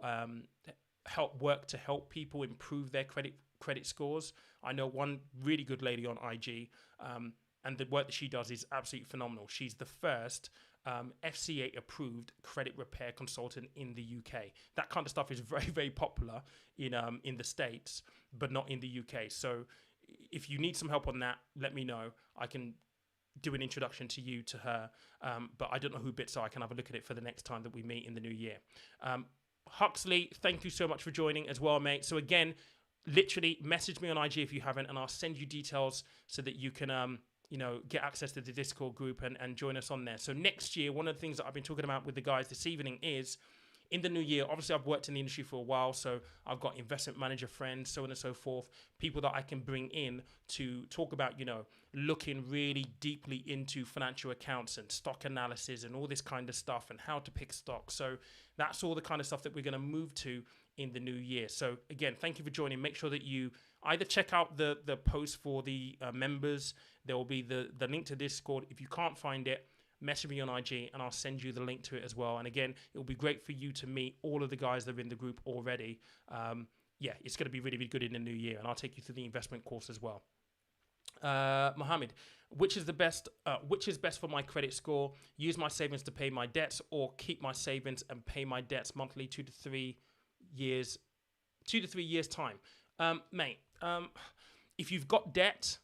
help people improve their credit scores. I know one really good lady on IG, and the work that she does is absolutely phenomenal. She's the first FCA approved credit repair consultant in the UK. That kind of stuff is very, very popular in the States, but not in the UK. So if you need some help on that, let me know. I can do an introduction to you to her, but I don't know who Bits are. I can have a look at it for the next time that we meet in the new year. Huxley, thank you so much for joining as well, mate. So again, literally message me on IG if you haven't, and I'll send you details so that you can get access to the Discord group and join us on there. So next year, one of the things that I've been talking about with the guys this evening is, in the new year, obviously I've worked in the industry for a while, so I've got investment manager friends, so on and so forth, people that I can bring in to talk about, looking really deeply into financial accounts and stock analysis and all this kind of stuff and how to pick stocks. So that's all the kind of stuff that we're going to move to in the new year. So again, thank you for joining. Make sure that you either check out the post for the members. There will be the link to Discord. If you can't find it, message me on IG and I'll send you the link to it as well. And again, it will be great for you to meet all of the guys that are in the group already. It's going to be really, really good in the new year, and I'll take you through the investment course as well. Mohammed, which is best for my credit score? Use my savings to pay my debts, or keep my savings and pay my debts monthly 2 to 3 years time? Mate, if you've got debt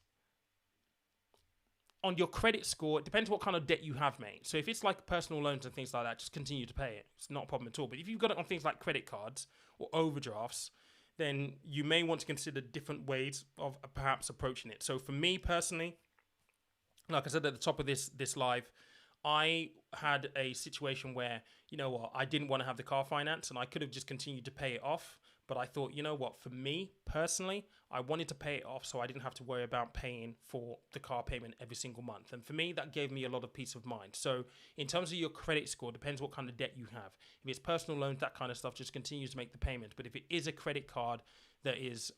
on your credit score, it depends what kind of debt you have, mate. So if it's like personal loans and things like that, just continue to pay it. It's not a problem at all. But if you've got it on things like credit cards or overdrafts, then you may want to consider different ways of perhaps approaching it. So for me personally, like I said at the top of this live, I had a situation where, I didn't want to have the car finance, and I could have just continued to pay it off. But I thought, you know what, for me personally, I wanted to pay it off so I didn't have to worry about paying for the car payment every single month. And for me, that gave me a lot of peace of mind. So in terms of your credit score, depends what kind of debt you have. If it's personal loans, that kind of stuff, just continues to make the payment. But if it is a credit card that is,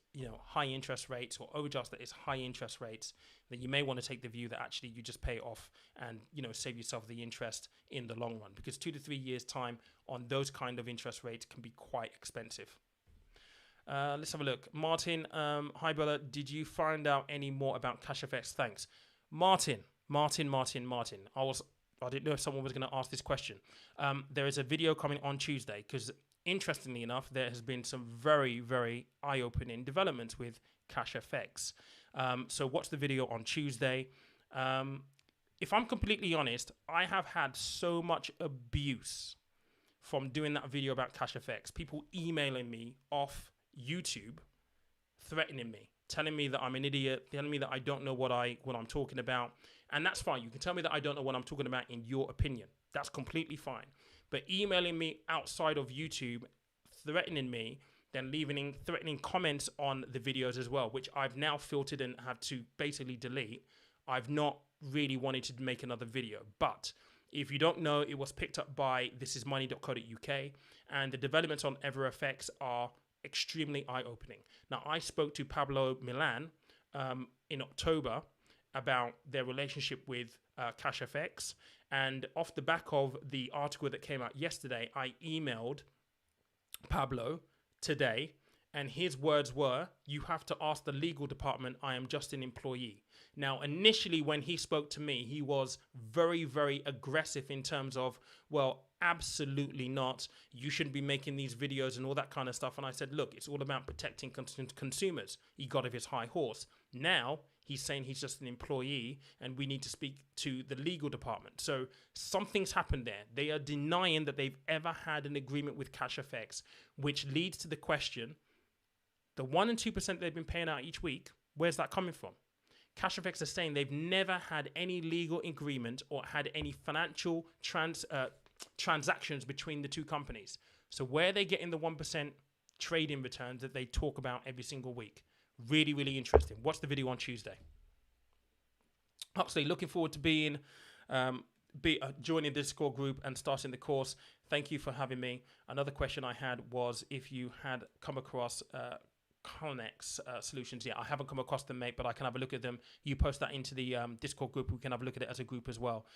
high interest rates, or overdraft that is high interest rates, then you may want to take the view that actually you just pay it off and, save yourself the interest in the long run, because 2 to 3 years time on those kind of interest rates can be quite expensive. Let's have a look. Martin, hi brother. Did you find out any more about CashFX? Thanks. Martin. I didn't know if someone was going to ask this question. There is a video coming on Tuesday, because interestingly enough, there has been some very, very eye-opening developments with CashFX. So watch the video on Tuesday. If I'm completely honest, I have had so much abuse from doing that video about CashFX. People emailing me off YouTube, threatening me, telling me that I'm an idiot, telling me that I don't know what I'm talking about. And that's fine. You can tell me that I don't know what I'm talking about in your opinion. That's completely fine. But emailing me outside of YouTube, threatening me, then leaving threatening comments on the videos as well, which I've now filtered and had to basically delete. I've not really wanted to make another video. But if you don't know, it was picked up by thisismoney.co.uk, and the developments on EverFX are extremely eye-opening. Now, I spoke to Pablo Milan in October about their relationship with CashFX, and off the back of the article that came out yesterday, I emailed Pablo today, and his words were, "You have to ask the legal department, I am just an employee." Now, initially when he spoke to me, he was very, very aggressive in terms of, well, absolutely not. You shouldn't be making these videos and all that kind of stuff. And I said, look, it's all about protecting consumers. He got off his high horse. Now he's saying he's just an employee and we need to speak to the legal department. So something's happened there. They are denying that they've ever had an agreement with CashFX, which leads to the question, the 1% and 2% they've been paying out each week, where's that coming from? CashFX is saying they've never had any legal agreement or had any financial transactions between the two companies. So where are they getting the 1% trading returns that they talk about every single week? Really, really interesting. Watch the video on Tuesday. Huxley, looking forward to joining the Discord group and starting the course. Thank you for having me. Another question I had was if you had come across Connex solutions. Yeah, I haven't come across them, mate, but I can have a look at them. You post that into the Discord group. We can have a look at it as a group as well.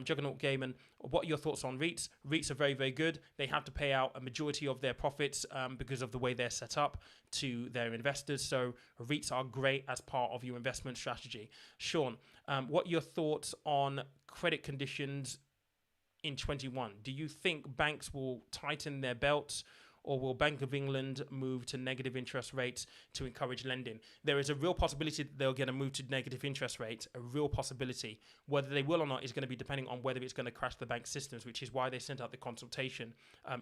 Juggernaut Gaiman, what are your thoughts on REITs? REITs are very, very good. They have to pay out a majority of their profits because of the way they're set up to their investors. So REITs are great as part of your investment strategy. Sean, what are your thoughts on credit conditions in 21? Do you think banks will tighten their belts, or will Bank of England move to negative interest rates to encourage lending? There is a real possibility that they're going to move to negative interest rates, a real possibility. Whether they will or not is going to be depending on whether it's going to crash the bank systems, which is why they sent out the consultation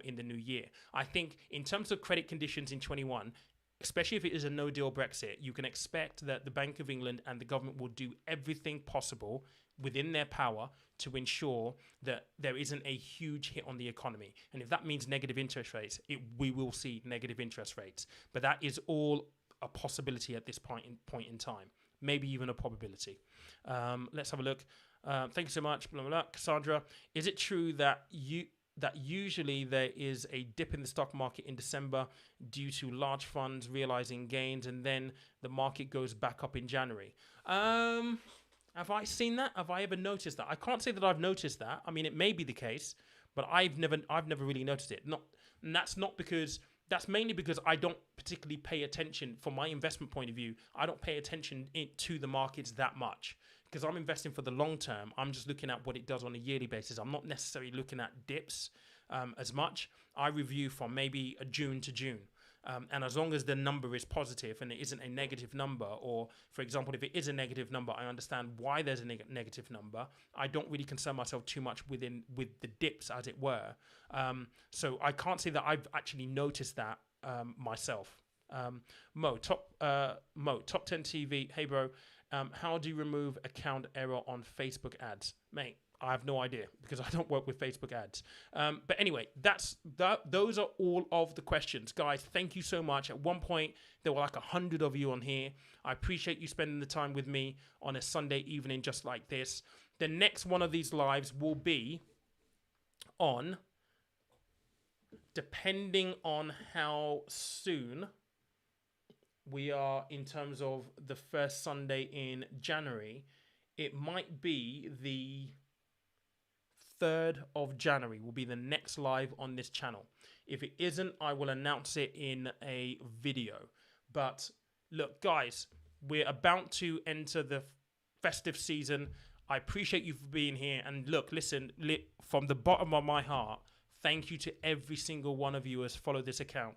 in the new year. I think in terms of credit conditions in 21, especially if it is a no-deal Brexit, you can expect that the Bank of England and the government will do everything possible within their power to ensure that there isn't a huge hit on the economy. And if that means negative interest rates, we will see negative interest rates. But that is all a possibility at this point in time, maybe even a probability. Let's have a look. Thank you so much, blah, blah, blah. Cassandra, is it true that usually there is a dip in the stock market in December due to large funds realizing gains, and then the market goes back up in January? Have I seen that? Have I ever noticed that? I can't say that I've noticed that. I mean, it may be the case, but I've never really noticed it. And that's mainly because I don't particularly pay attention from my investment point of view. I don't pay attention to the markets that much because I'm investing for the long term. I'm just looking at what it does on a yearly basis. I'm not necessarily looking at dips as much. I review from maybe a June to June. And as long as the number is positive and it isn't a negative number, or for example, if it is a negative number, I understand why there's a negative number. I don't really concern myself too much with the dips, as it were. So I can't say that I've actually noticed that myself. Mo, top 10 TV. Hey, bro. How do you remove account error on Facebook ads? Mate, I have no idea because I don't work with Facebook ads. But anyway, those are all of the questions. Guys, thank you so much. At one point, there were like 100 of you on here. I appreciate you spending the time with me on a Sunday evening just like this. The next one of these lives will be on, depending on how soon we are in terms of the first Sunday in January, it might be the 3rd of January will be the next live on this channel. If it isn't, I will announce it in a video. But look, guys, we're about to enter the festive season. I appreciate you for being here. And look, listen, from the bottom of my heart, thank you to every single one of you who has followed this account.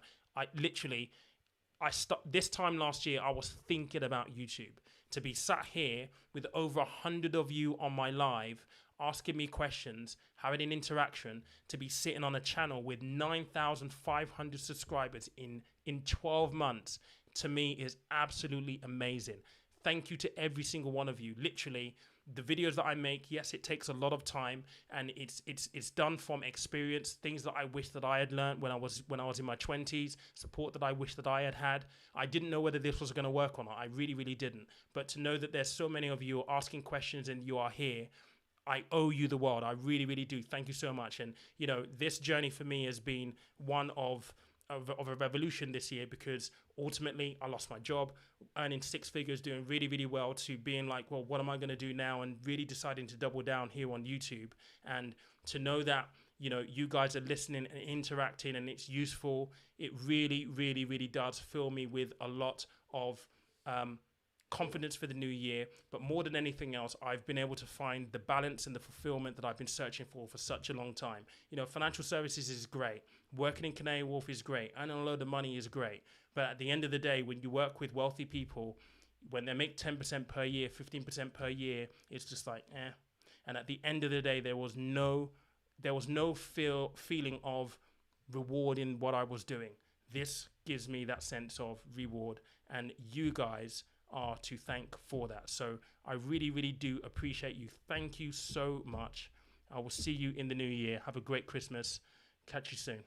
This time last year, I was thinking about YouTube. To be sat here with over 100 of you on my live, asking me questions, having an interaction, to be sitting on a channel with 9,500 subscribers in 12 months, to me is absolutely amazing. Thank you to every single one of you. Literally, the videos that I make, yes, it takes a lot of time, and it's done from experience, things that I wish that I had learned when I was in my 20s, support that I wish that I had had. I didn't know whether this was going to work or not. I really, really didn't. But to know that there's so many of you asking questions and you are here, I owe you the world. I really, really do. Thank you so much. And, you know, this journey for me has been one of a revolution this year, because ultimately I lost my job, earning 6 figures, doing really, really well, to being like, well, what am I going to do now? And really deciding to double down here on YouTube. And to know that, you know, you guys are listening and interacting and it's useful, it really, really, really does fill me with a lot of confidence for the new year. But more than anything else, I've been able to find the balance and the fulfillment that I've been searching for such a long time. You know, financial services is great. Working in Canary Wharf is great. Earning a load of money is great. But at the end of the day, when you work with wealthy people, when they make 10% per year, 15% per year, it's just like, eh. And at the end of the day, there was no feeling of reward in what I was doing. This gives me that sense of reward, and you guys are to thank for that. So I really, really do appreciate you. Thank you so much. I will see you in the new year. Have a great Christmas. Catch you soon.